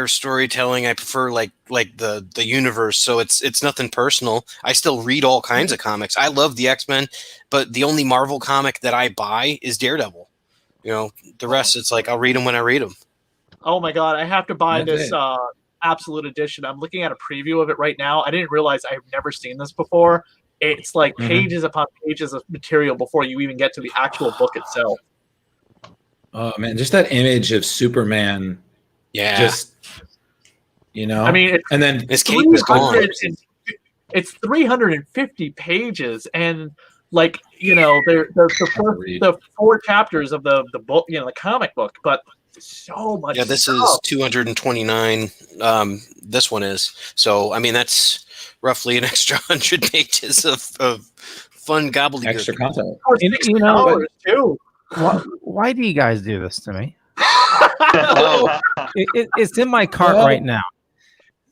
storytelling. I prefer like the universe. So it's nothing personal. I still read all kinds of comics. I love the X-Men, but the only Marvel comic that I buy is Daredevil. The rest it's like I'll read them when I read them. Oh my God, I have to buy this Absolute Edition. I'm looking at a preview of it right now. I didn't realize I've never seen this before. It's like pages upon pages of material before you even get to the actual book itself. Oh man, just that image of Superman. Yeah. Just I mean, and then his cape is gone. It's 350 pages, and like the 4 chapters of the book, the comic book, but so much. Yeah, this stuff. is 229. This one is. So I mean, that's roughly an extra 100 pages of fun gobbledygook. Extra content. Too. Why do you guys do this to me? It's in my cart right now.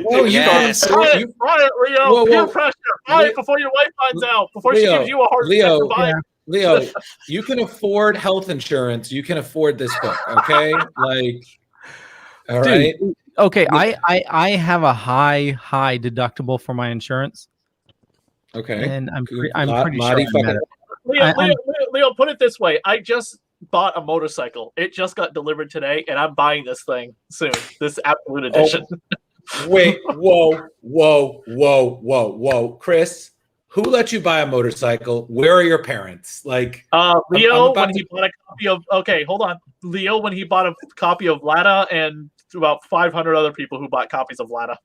Well, yes. Try it, Leo. Peer pressure. Buy it before your wife finds out. Before she gives you a hard time for buying. Leo, you can afford health insurance. You can afford this book, okay? Like, all right. Okay, I have a high deductible for my insurance. Okay, and I'm pretty sure. Leo, put it this way: I just bought a motorcycle. It just got delivered today, and I'm buying this thing soon. This Absolute Edition. Wait, whoa, Chris. Who let you buy a motorcycle? Where are your parents? Like Leo, when he bought a copy of Leo, when he bought a copy of Lada and about 500 other people who bought copies of Vlada.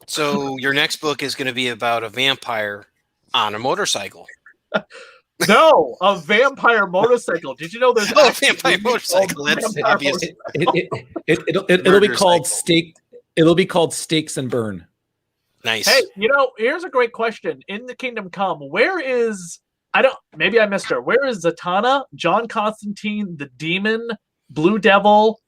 So your next book is going to be about a vampire on a motorcycle. No, a vampire motorcycle. Did you know there's a vampire motorcycle? That's obvious. It'll be called Steak. It'll be called Stakes and Burn. Nice. Hey, here's a great question. In the Kingdom Come, where is maybe I missed her. Where is Zatanna, John Constantine, the Demon, Blue Devil?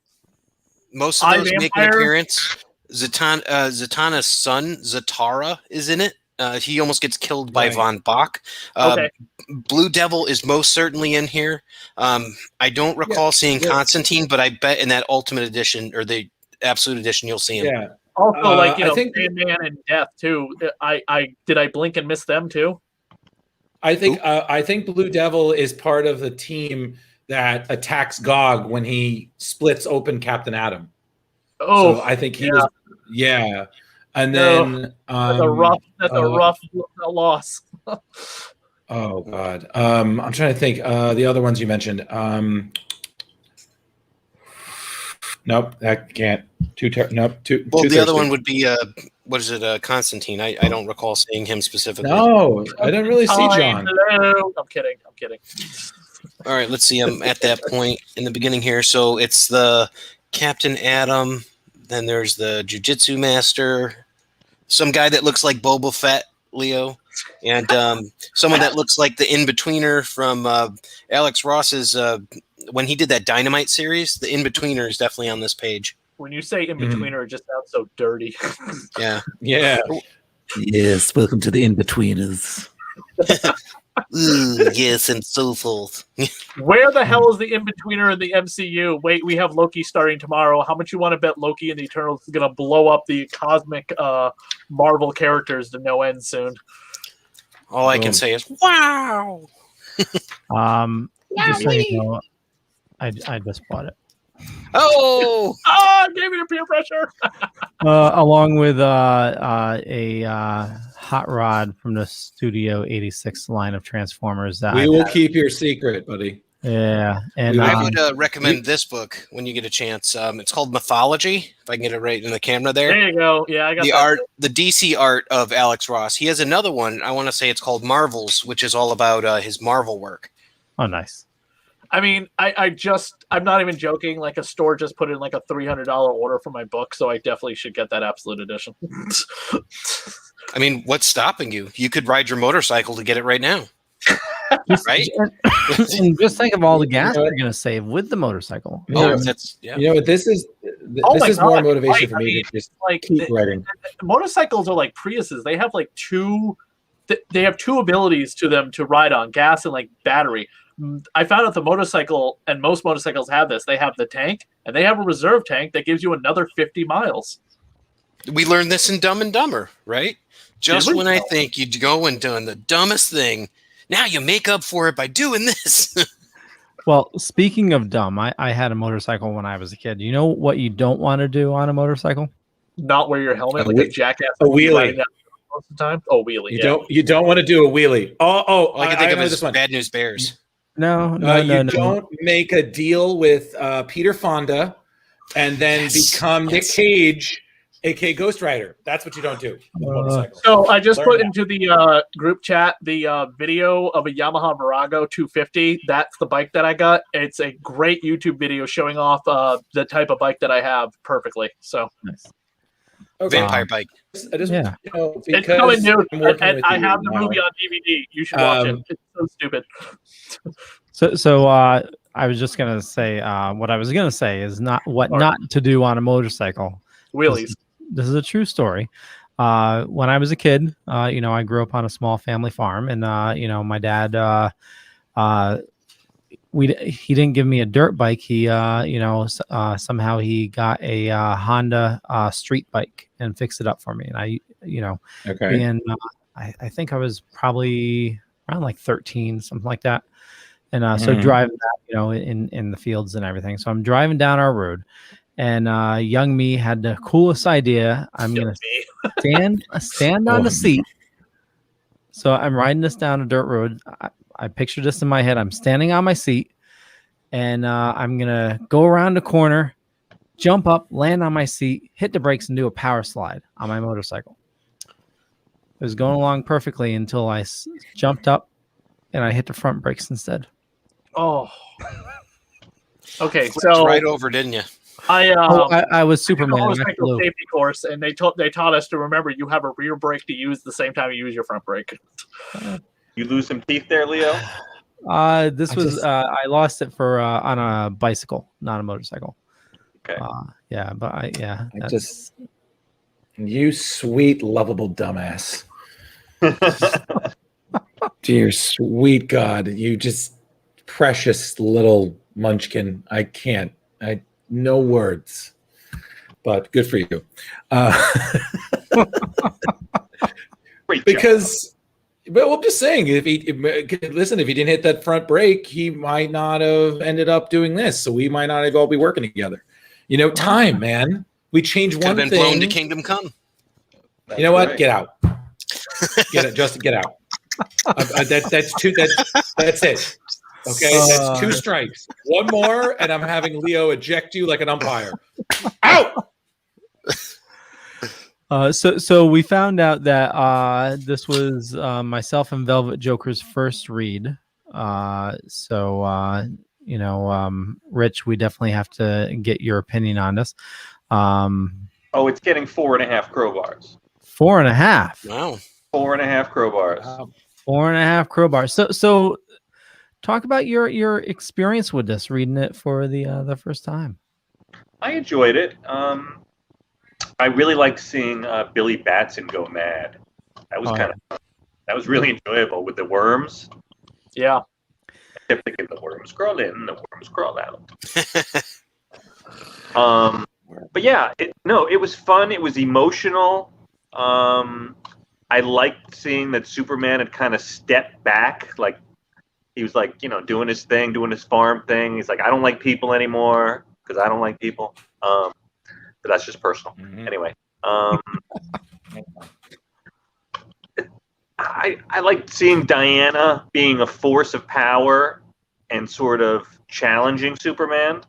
Most of those make an appearance. Zatanna's son, Zatara, is in it. He almost ges killed by Von Bach. Okay. Blue Devil is most certainly in here. I don't recall seeing Constantine, but I bet in that Ultimate Edition or the Absolute Edition you'll see him. Yeah. Also, I think Sandman and Death too. Did I blink and miss them too? I think Blue Devil is part of the team that attacks Gog when he splits open Captain Atom. Oh, so I think he was. Yeah, and then that's a rough loss. Oh God, I'm trying to think. The other ones you mentioned. Nope, that can't. Nope. Well, the other one would be what is it? Constantine. I don't recall seeing him specifically. No, I didn't really see John. Hello. I'm kidding. All right, let's see. I'm at that point in the beginning here. So it's the Captain Atom. Then there's the Jiu-Jitsu Master. Some guy that looks like Boba Fett, Leo. And someone that looks like the In-Betweener from Alex Ross's, when he did that Dynamite series, the In-Betweener is definitely on this page. When you say In-Betweener, it just sounds so dirty. Yeah. Yeah. Yes, welcome to the In-Betweeners. Yes, and so forth. Where the hell is the In-Betweener in the MCU? Wait, we have Loki starting tomorrow. How much you want to bet Loki and the Eternals is going to blow up the cosmic Marvel characters to no end soon? All I can say is, wow! Just so you know, I just bought it. Oh! Gave me the peer pressure! Along with a hot rod from the Studio 86 line of Transformers. That We will keep your secret, buddy. Yeah, and I would recommend this book when you get a chance. It's called Mythology. If I can get it right in the camera there. There you go. Yeah, I got the that. art, the DC art of Alex Ross. He has another one. I want to say it's called Marvels, which is all about his Marvel work. Oh, nice. I mean, I'm not even joking. Like a store just put in like a $300 order for my book, so I definitely should get that Absolute Edition. I mean, what's stopping you? You could ride your motorcycle to get it right now. Right? And just think of all the gas you're going to save with the motorcycle. That's yeah. You know what? This is more motivation for me to just keep riding. Motorcycles are like Priuses. They have like two abilities to them to ride on: gas and like battery. I found out the motorcycle, and most motorcycles have this. They have the tank, and they have a reserve tank that gives you another 50 miles. We learned this in Dumb and Dumber, right? Just when I think you'd go and done the dumbest thing, now you make up for it by doing this. Well, speaking of dumb, I had a motorcycle when I was a kid. You know what you don't want to do on a motorcycle? Not wear your helmet like a jackass. A wheelie. Most of the time. Oh, wheelie. You don't want to do a wheelie. I can think of this one. Bad News Bears. No. Don't make a deal with Peter Fonda and then become Nick Cage, aka Ghost Rider. That's what you don't do. So I just put into the group chat the video of a Yamaha Virago 250. That's the bike that I got. It's a great YouTube video showing off the type of bike that I have perfectly. So nice. Okay. Vampire bike. It's coming new, and I have the movie on DVD. You should watch it. It's so stupid. So I was just gonna say what I was gonna say is not to do on a motorcycle. Wheelies. This is a true story. When I was a kid, I grew up on a small family farm, and my dad he didn't give me a dirt bike. He somehow he got a Honda street bike and fixed it up for me. And I think I was probably around like 13, something like that. And so driving that, in the fields and everything. So I'm driving down our road, and young me had the coolest idea. I'm gonna stand on the seat. So I'm riding this down a dirt road. I picture this in my head. I'm standing on my seat, and I'm gonna go around the corner, jump up, land on my seat, hit the brakes, and do a power slide on my motorcycle. It was going along perfectly until I jumped up and I hit the front brakes instead. Oh. Okay, Flipped so right over, didn't you? I was Superman. I I took a flew. safety course, and they taught us to remember you have a rear brake to use the same time you use your front brake. You lose some teeth there, Leo? I lost it for on a bicycle, not a motorcycle. Okay. You sweet, lovable dumbass. Dear sweet God, you just precious little munchkin. I can't. No words. But good for you. Because, well, I'm just saying, if he didn't hit that front brake, he might not have ended up doing this. So we might not have all be working together. You know, time, man. We change one thing. Could have been blown to Kingdom Come. You know what? Right. Get out. Justin, get out. That's two. That's it. Okay, that's 2 strikes. One more, and I'm having Leo eject you like an umpire. Out. So we found out that this was myself and Velvet Joker's first read. Rich, we definitely have to get your opinion on this. It's getting 4.5 crowbars. 4.5. Wow. 4.5 crowbars. Wow. 4.5 crowbars. So talk about your experience with this, reading it for the first time. I enjoyed it. I really liked seeing Billy Batson go mad. That was that was really enjoyable with the worms. Yeah. I kept thinking the worms crawl in, the worms crawl out. But yeah, it was fun. It was emotional. I liked seeing that Superman had kind of stepped back. Like, he was like, doing his thing, doing his farm thing. He's like, I don't like people anymore because I don't like people. But that's just personal. Mm-hmm. Anyway, I liked seeing Diana being a force of power and sort of challenging Superman.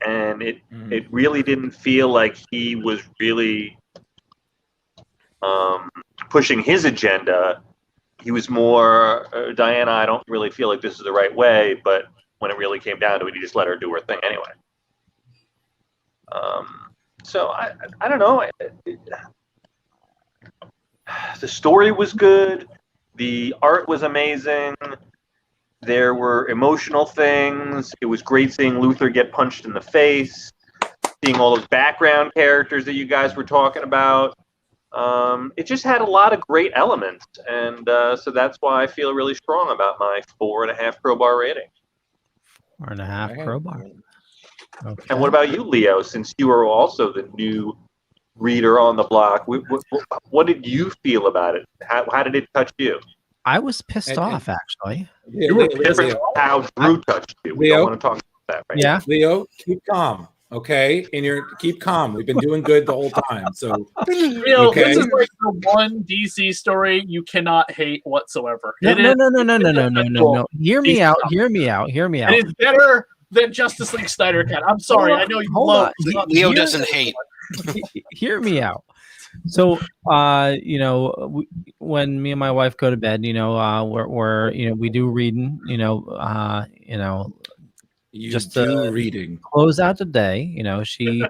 And it really didn't feel like he was really pushing his agenda. He was more, Diana, I don't really feel like this is the right way, but when it really came down to it, he just let her do her thing anyway. So I don't know. The story was good. The art was amazing. There were emotional things. It was great seeing Luthor get punched in the face, seeing all those background characters that you guys were talking about. It just had a lot of great elements, and so that's why I feel really strong about my 4.5 crowbar rating. 4.5 crowbar. Okay. And what about you, Leo? Since you are also the new reader on the block, what did you feel about it? How did it touch you? I was pissed off, actually. You were pissed off how Drew touched you. We don't want to talk about that right now. Leo, keep calm. Okay, keep calm. We've been doing good the whole time. So, Leo, this is like the one DC story you cannot hate whatsoever. No. Hear me out. It is better than Justice League Snyder Cut. I'm sorry. I know you love Leo doesn't hate. Hear me out. So, when me and my wife go to bed, we do reading, reading. Close out the day, she.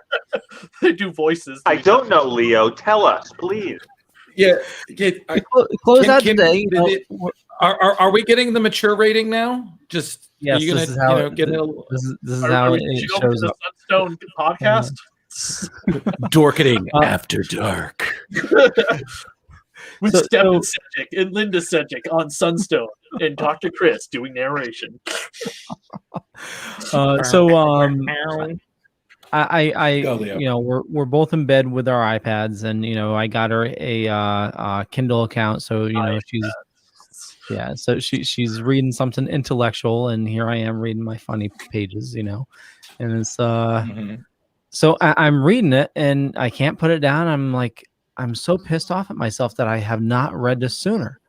They do voices. I don't know, Leo. Tell us, please. Yeah. Close out the day. Are we getting the mature rating now? Just yes. This is how it shows up. Sunstone podcast. Dorkening After Dark. With Steven Segal and Linda Segal on Sunstone and Dr. Chris doing narration. We're both in bed with our iPads, and I got her a Kindle account, so she's reading something intellectual, and here I am reading my funny pages, and it's So I'm reading it and I can't put it down. I'm so pissed off at myself that I have not read this sooner.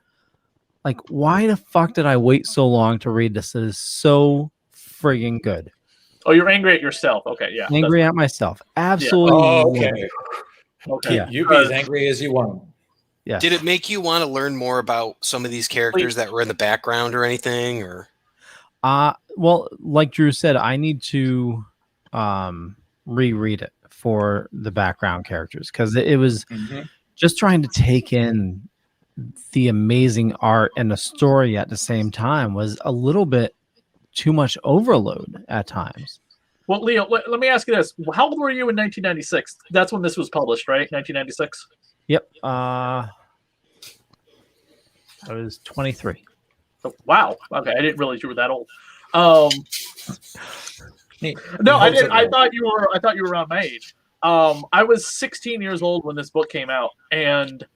Like, why the fuck did I wait so long to read this? It is so friggin' good. Oh, you're angry at yourself. Okay, yeah. Angry at myself. Absolutely. Oh, okay. Okay. Yeah. You be as angry as you want. Yeah. Did it make you want to learn more about some of these characters that were in the background or anything? Or well, like Drew said, I need to reread it for the background characters because it was just trying to take in the amazing art and the story at the same time was a little bit too much overload at times. Well, Leo, let me ask you this. How old were you in 1996? That's when this was published, right? 1996? Yep. I was 23. Oh, wow. Okay, I didn't realize you were that old. No, I didn't. I thought you were around my age. I was 16 years old when this book came out, and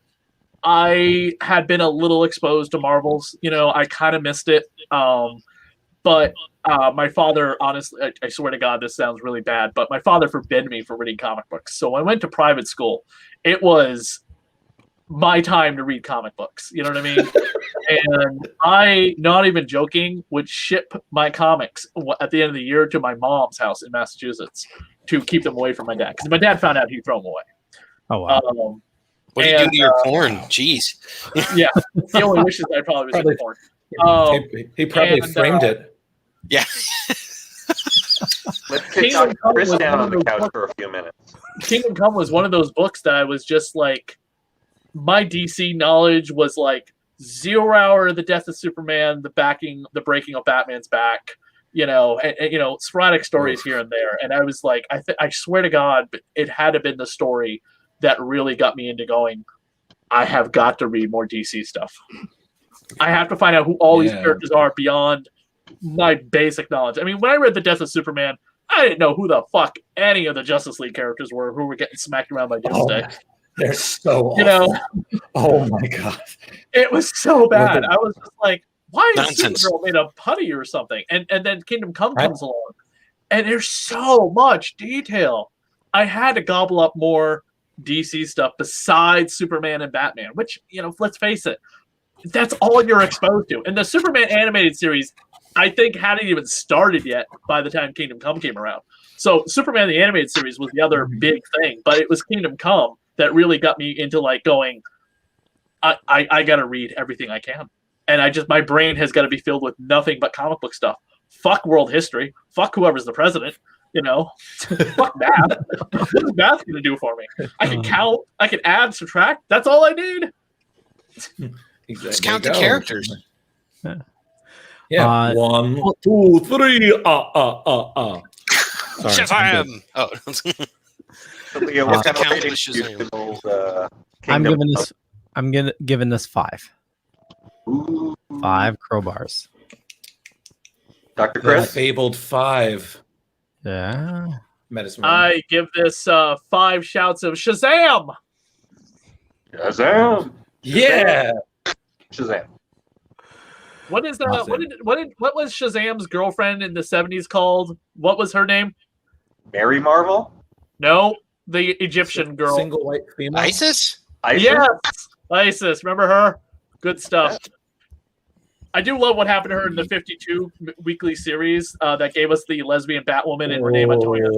I had been a little exposed to Marvels. You know, I kind of missed it. But my father, honestly, I swear to God, this sounds really bad, but my father forbid me from reading comic books. So when I went to private school, it was my time to read comic books. You know what I mean? And I, not even joking, would ship my comics at the end of the year to my mom's house in Massachusetts to keep them away from my dad. Because my dad found out he'd throw them away. Oh, wow. What do you do to your porn? Jeez. Yeah. The only wish is I probably was in porn. He probably framed it. Yeah. Let's kick Chris down on the couch for a few minutes. Kingdom Come was one of those books that I was just like, my DC knowledge was like 0 Hour, the death of Superman, the breaking of Batman's back, and sporadic stories here and there. And I was like, I swear to God, it had to have been the story that really got me into going, I have got to read more DC stuff. I have to find out who all these characters are beyond my basic knowledge. I mean, when I read The Death of Superman, I didn't know who the fuck any of the Justice League characters were who were getting smacked around by Doomsday. They're so awful. Oh my God. It was so bad. I was just like, why is Nonsense. Supergirl made of putty or something? And then Kingdom Come comes along, and there's so much detail. I had to gobble up more DC stuff besides Superman and Batman, which, let's face it, that's all you're exposed to. And the Superman animated series, I think, hadn't even started yet by the time Kingdom Come came around. So Superman the animated series was the other big thing, but it was Kingdom Come that really got me into like going, I got to read everything I can. And my brain has got to be filled with nothing but comic book stuff. Fuck world history. Fuck whoever's the president. Fuck math. What is math going to do for me? I can count. I can add, subtract. That's all I need. Let's count the characters. Yeah. 1, 2, 3. Shazam! Oh. Leo, what kind of rating do you give I'm giving this 5. Ooh. 5 crowbars. Dr. Chris? Fabled 5. Yeah. Medicine. I give this 5 shouts of Shazam! Shazam! Yeah! Shazam. What is what was Shazam's girlfriend in the 70s called? What was her name? Mary Marvel? No, the Egyptian girl. Single white female. ISIS? Yes, Isis. Remember her? Good stuff. I do love what happened to her in the 52 weekly series that gave us the lesbian Batwoman and Renee Montoya.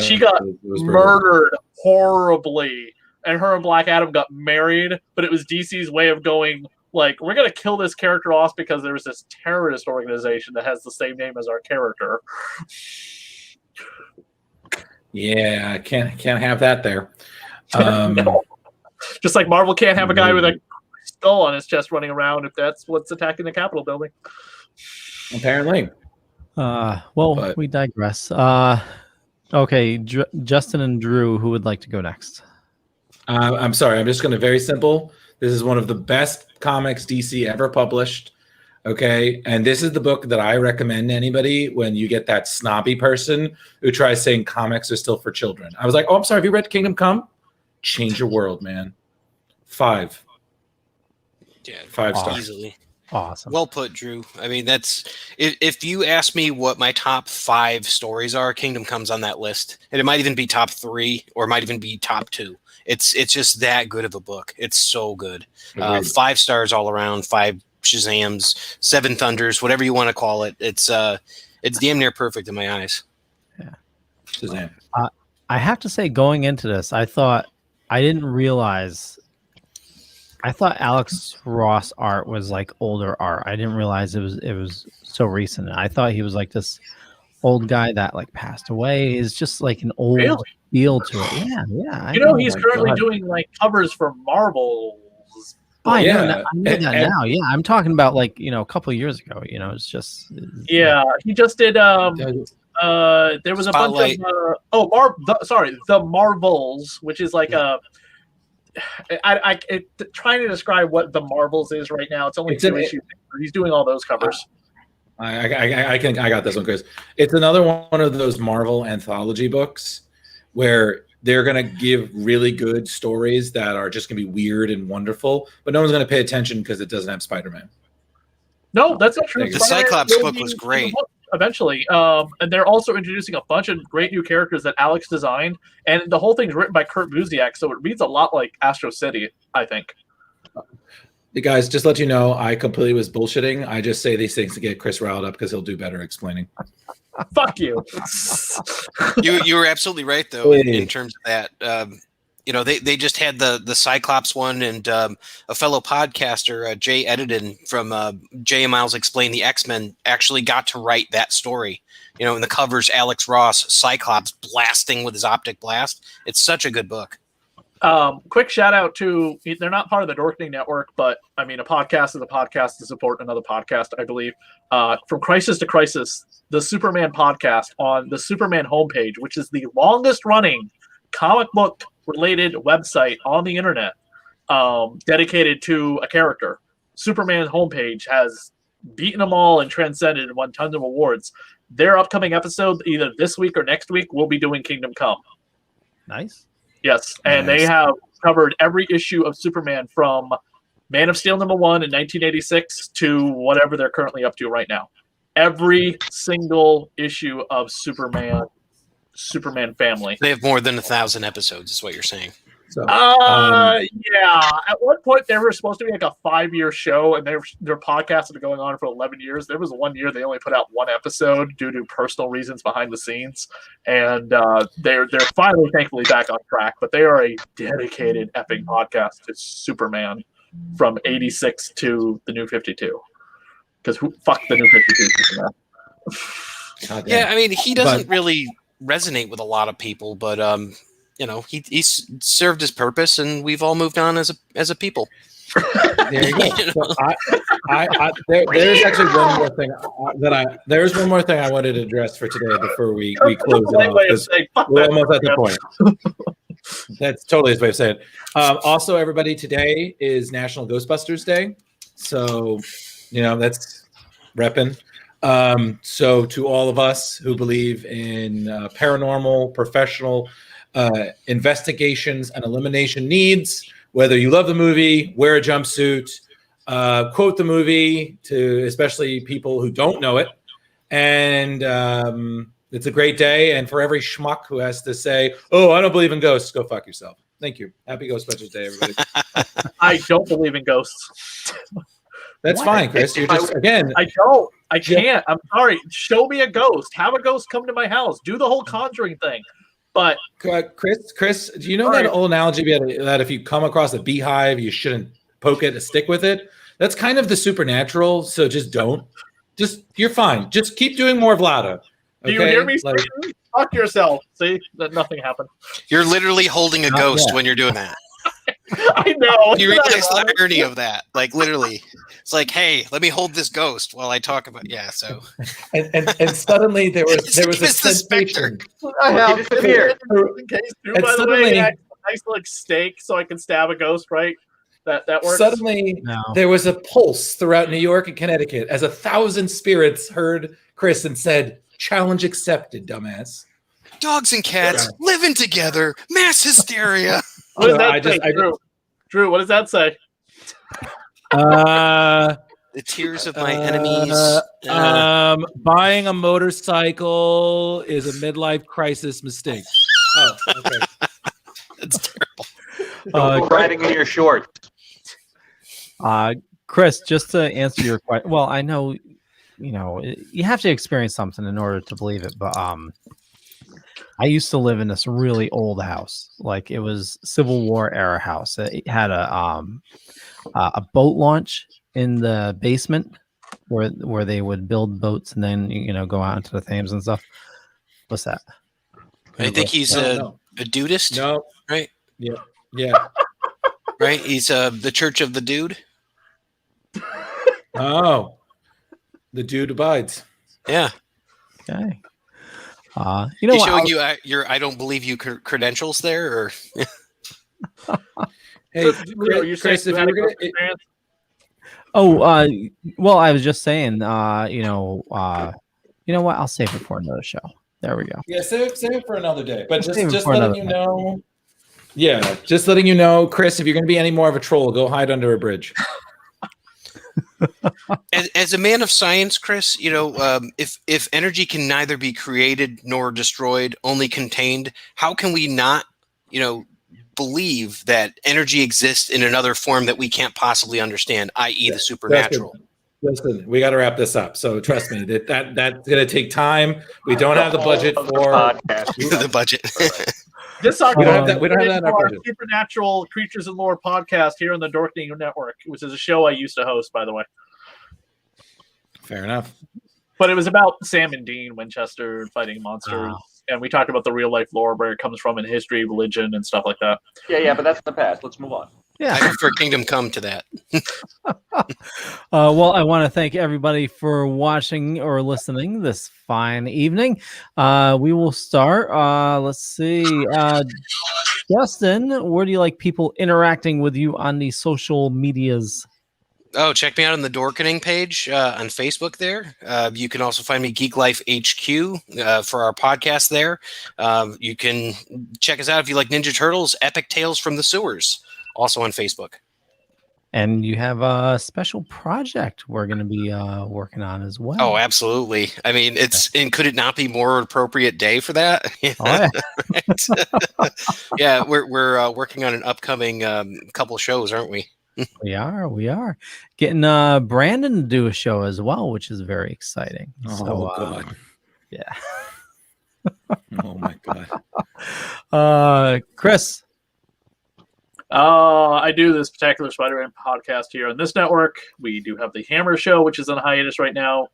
She got murdered horribly, and her and Black Adam got married, but it was DC's way of going, like, we're going to kill this character off because there's this terrorist organization that has the same name as our character. Yeah, can't have that there. Just like Marvel can't have a guy with a skull on his chest running around if that's what's attacking the Capitol building. Apparently. We digress. Okay, Justin and Drew, who would like to go next? I'm sorry. I'm just going to very simple. This is one of the best comics DC ever published. Okay. And this is the book that I recommend to anybody when you get that snobby person who tries saying comics are still for children. I was like, oh, I'm sorry. Have you read Kingdom Come? Change your world, man. 5. Yeah, 5 stars. Easily. Awesome. Well put, Drew. I mean, that's if you ask me what my top 5 stories are, Kingdom Come's on that list. And it might even be top 3 or it might even be top 2. It's just that good of a book. It's so good. 5 stars all around, 5 Shazams, Seven Thunders, whatever you want to call it. It's damn near perfect in my eyes. Yeah. Shazam. I have to say, going into this, I thought Alex Ross art was like older art. I didn't realize it was so recent. I thought he was like this old guy that like passed away. Is just like an old feel to it. Yeah. He's currently doing like covers for Marvel. I know that now. Yeah, I'm talking about like a couple of years ago. It's just he just did. There was a Spotlight. bunch of the Marvels, which is like trying to describe what the Marvels is right now. It's only 2 issues. He's doing all those covers. I got this one, Chris. It's another one of those Marvel anthology books where they're going to give really good stories that are just going to be weird and wonderful, but no one's going to pay attention because it doesn't have Spider-Man. No, that's not true. The Cyclops book was great. Eventually, and they're also introducing a bunch of great new characters that Alex designed, and the whole thing's written by Kurt Busiek, so it reads a lot like Astro City, I think. You guys, just let you know, I completely was bullshitting. I just say these things to get Chris riled up because he'll do better explaining. Fuck you. You were absolutely right, though, in terms of that. They just had the Cyclops one, and a fellow podcaster, Jay Edidin from Jay and Miles Explain the X-Men, actually got to write that story. In the covers, Alex Ross, Cyclops blasting with his optic blast. It's such a good book. Quick shout out to, they're not part of the Dorkening Network, but I mean, a podcast is a podcast to support another podcast, I believe. From Crisis to Crisis, the Superman podcast on the Superman homepage, which is the longest running comic book related website on the internet, dedicated to a character. Superman homepage has beaten them all and transcended and won tons of awards. Their upcoming episode, either this week or next week, will be doing Kingdom Come. Nice. Yes, and they have covered every issue of Superman from Man of Steel #1 in 1986 to whatever they're currently up to right now. Every single issue of Superman family. They have more than 1,000 episodes, is what you're saying. So, yeah. At one point, they were supposed to be like a 5-year show, and their podcasts have been going on for 11 years. There was 1 year they only put out 1 episode due to personal reasons behind the scenes, and they're finally, thankfully, back on track. But they are a dedicated epic podcast to Superman from 86 to the New 52. Because fuck the New 52 Superman. Yeah, I mean, he doesn't really resonate with a lot of people, but he served his purpose, and we've all moved on as a people. There you go. So there's actually one more thing there's one more thing I wanted to address for today before we close it off, because we're almost at the point. That's totally his way of saying it. Also, everybody, today is National Ghostbusters Day, so that's repping. So to all of us who believe in paranormal, professional investigations and elimination needs, whether you love the movie, wear a jumpsuit, quote the movie to especially people who don't know it. And it's a great day. And for every schmuck who has to say, oh, I don't believe in ghosts, go fuck yourself. Thank you. Happy Ghostbusters Day, everybody. I don't believe in ghosts. That's fine, Chris. You're just, again. I don't. I can't. I'm sorry. Show me a ghost. Have a ghost come to my house. Do the whole Conjuring thing. But Chris, do you know that old analogy that if you come across a beehive, you shouldn't poke it, stick with it? That's kind of the supernatural. So just don't. You're fine. Just keep doing more Vlada. Do you hear me? Fuck yourself. See, nothing happened. You're literally holding a ghost when you're doing that. I know. You realize the irony of that? Like literally, it's like, hey, let me hold this ghost while I talk about. Yeah. So. And suddenly there was a sensation. I have in case too, by the way, a nice like steak so I can stab a ghost. Right. That works. Suddenly there was a pulse throughout New York and Connecticut as 1,000 spirits heard Chris and said, "Challenge accepted, dumbass." Dogs and cats living together, mass hysteria. What does that say, Drew? What does that say? The tears of my enemies. Buying a motorcycle is a midlife crisis mistake. Oh, okay. That's terrible. Riding in your shorts. Chris, just to answer your question, well, I know, you have to experience something in order to believe it, but I used to live in this really old house, like it was Civil War era house. It had a boat launch in the basement where they would build boats and then go out into the Thames and stuff. What's that? I think he's a dudist. No, right? Yeah. Right? He's the Church of the Dude. Oh, the dude abides. Yeah. Okay. He's showing you your I don't believe you credentials there, or Hey, Chris, if you were gonna, well, I was just saying, you know what? I'll save it for another show. There we go. Yeah, save it for another day. But just for letting you know. Yeah, just letting you know, Chris, if you're going to be any more of a troll, go hide under a bridge. as a man of science, Chris, if energy can neither be created nor destroyed, only contained, how can we not, believe that energy exists in another form that we can't possibly understand, i.e., the supernatural? Listen, we got to wrap this up. So trust me, that's going to take time. We don't have the budget for the budget. This we don't have that in our budget. Supernatural Creatures and Lore podcast here on the Dorkening Network, which is a show I used to host, by the way. Fair enough. But it was about Sam and Dean Winchester fighting monsters, and we talked about the real life lore where it comes from in history, religion, and stuff like that. Yeah, but that's in the past. Let's move on. Yeah, I prefer Kingdom Come to that. Well, I want to thank everybody for watching or listening this fine evening. We will start. Let's see. Justin, where do you like people interacting with you on the social medias? Oh, check me out on the Dorkening page on Facebook there. You can also find me Geek Life HQ for our podcast there. You can check us out if you like Ninja Turtles, Epic Tales from the Sewers, also on Facebook. And you have a special project we're going to be working on as well. Oh, absolutely. I mean, and could it not be more appropriate day for that? Yeah, we're working on an upcoming couple shows, aren't we? We are getting Brandon to do a show as well, which is very exciting. God. Yeah. Oh my God. Chris. I do this Spectacular Spider-Man podcast here on this network. We do have the Hammer Show, which is on hiatus right now,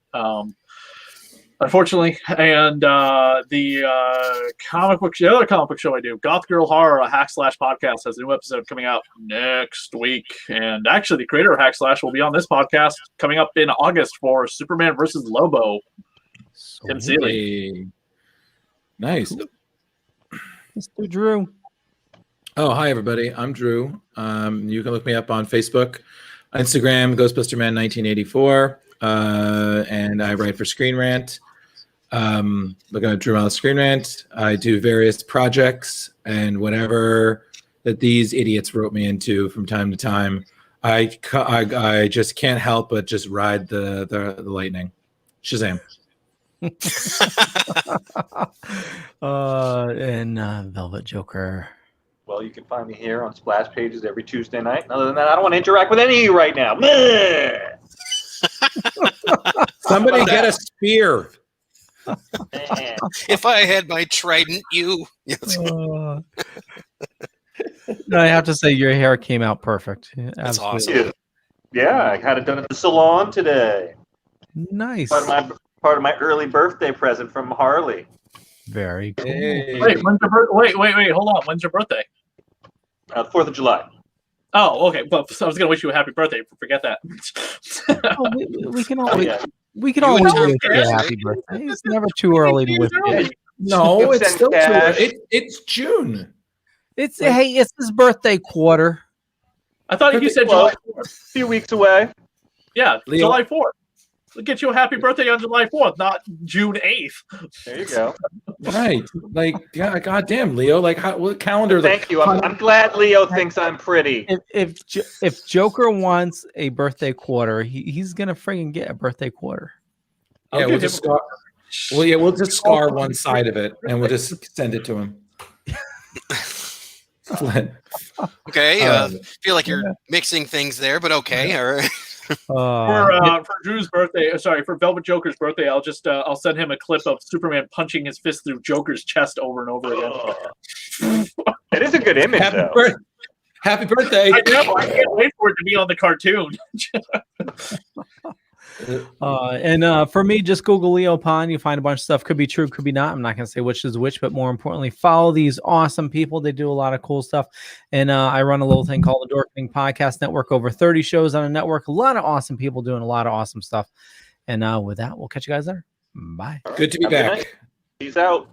unfortunately. And the other comic book show I do, Goth Girl Horror, a Hack Slash podcast, has a new episode coming out next week. And actually, the creator of Hack Slash will be on this podcast coming up in August for Superman versus Lobo. Tim Seeley. Nice. Mr. Drew. Oh, hi, everybody. I'm Drew. You can look me up on Facebook, Instagram, GhostbusterMan1984, and I write for Screen Rant. Look at Drew Mallet Screen Rant. I do various projects and whatever that these idiots wrote me into from time to time. I just can't help but just ride the lightning. Shazam. And Velvet Joker. Well, you can find me here on Splash Pages every Tuesday night. And other than that, I don't want to interact with any of you right now. Somebody get a spear. If I had my trident, you. No, I have to say your hair came out perfect. That's awesome. Yeah, I had it done at the salon today. Nice. Part of my early birthday present from Harley. Very cool. Hey. Wait, hold on. When's your birthday? 4th of July. Oh, okay. Well, I was going to wish you a happy birthday. Forget that. We can always wish you a happy birthday. It's never too early to wish you. No, it's still too early. It's June. It's his birthday quarter. I thought you said July 4th. A few weeks away. Yeah, Leo. July 4th. We'll get you a happy birthday on July 4th, not June 8th. There you go. Right. Like, yeah, goddamn, Leo. Like, what calendar? Thank you. I'm glad Leo thinks I'm pretty. If Joker wants a birthday quarter, he's gonna friggin' get a birthday quarter. Yeah, we'll just scar. Well, yeah, we'll just scar one side of it, and we'll just send it to him. Okay. Feel like you're mixing things there, but okay. All right. For Drew's birthday, for Velvet Joker's birthday, I'll send him a clip of Superman punching his fist through Joker's chest over and over again. It is a good image, Happy birthday! I know. I can't wait for it to be on the cartoon. For me, just Google Leo Pond. You find a bunch of stuff. Could be true, could be not. I'm not going to say which is which, but more importantly, follow these awesome people. They do a lot of cool stuff. And I run a little thing called the Dorkening Podcast Network. Over 30 shows on a network. A lot of awesome people doing a lot of awesome stuff. And with that, we'll catch you guys there. Bye. Good to be back. Peace out.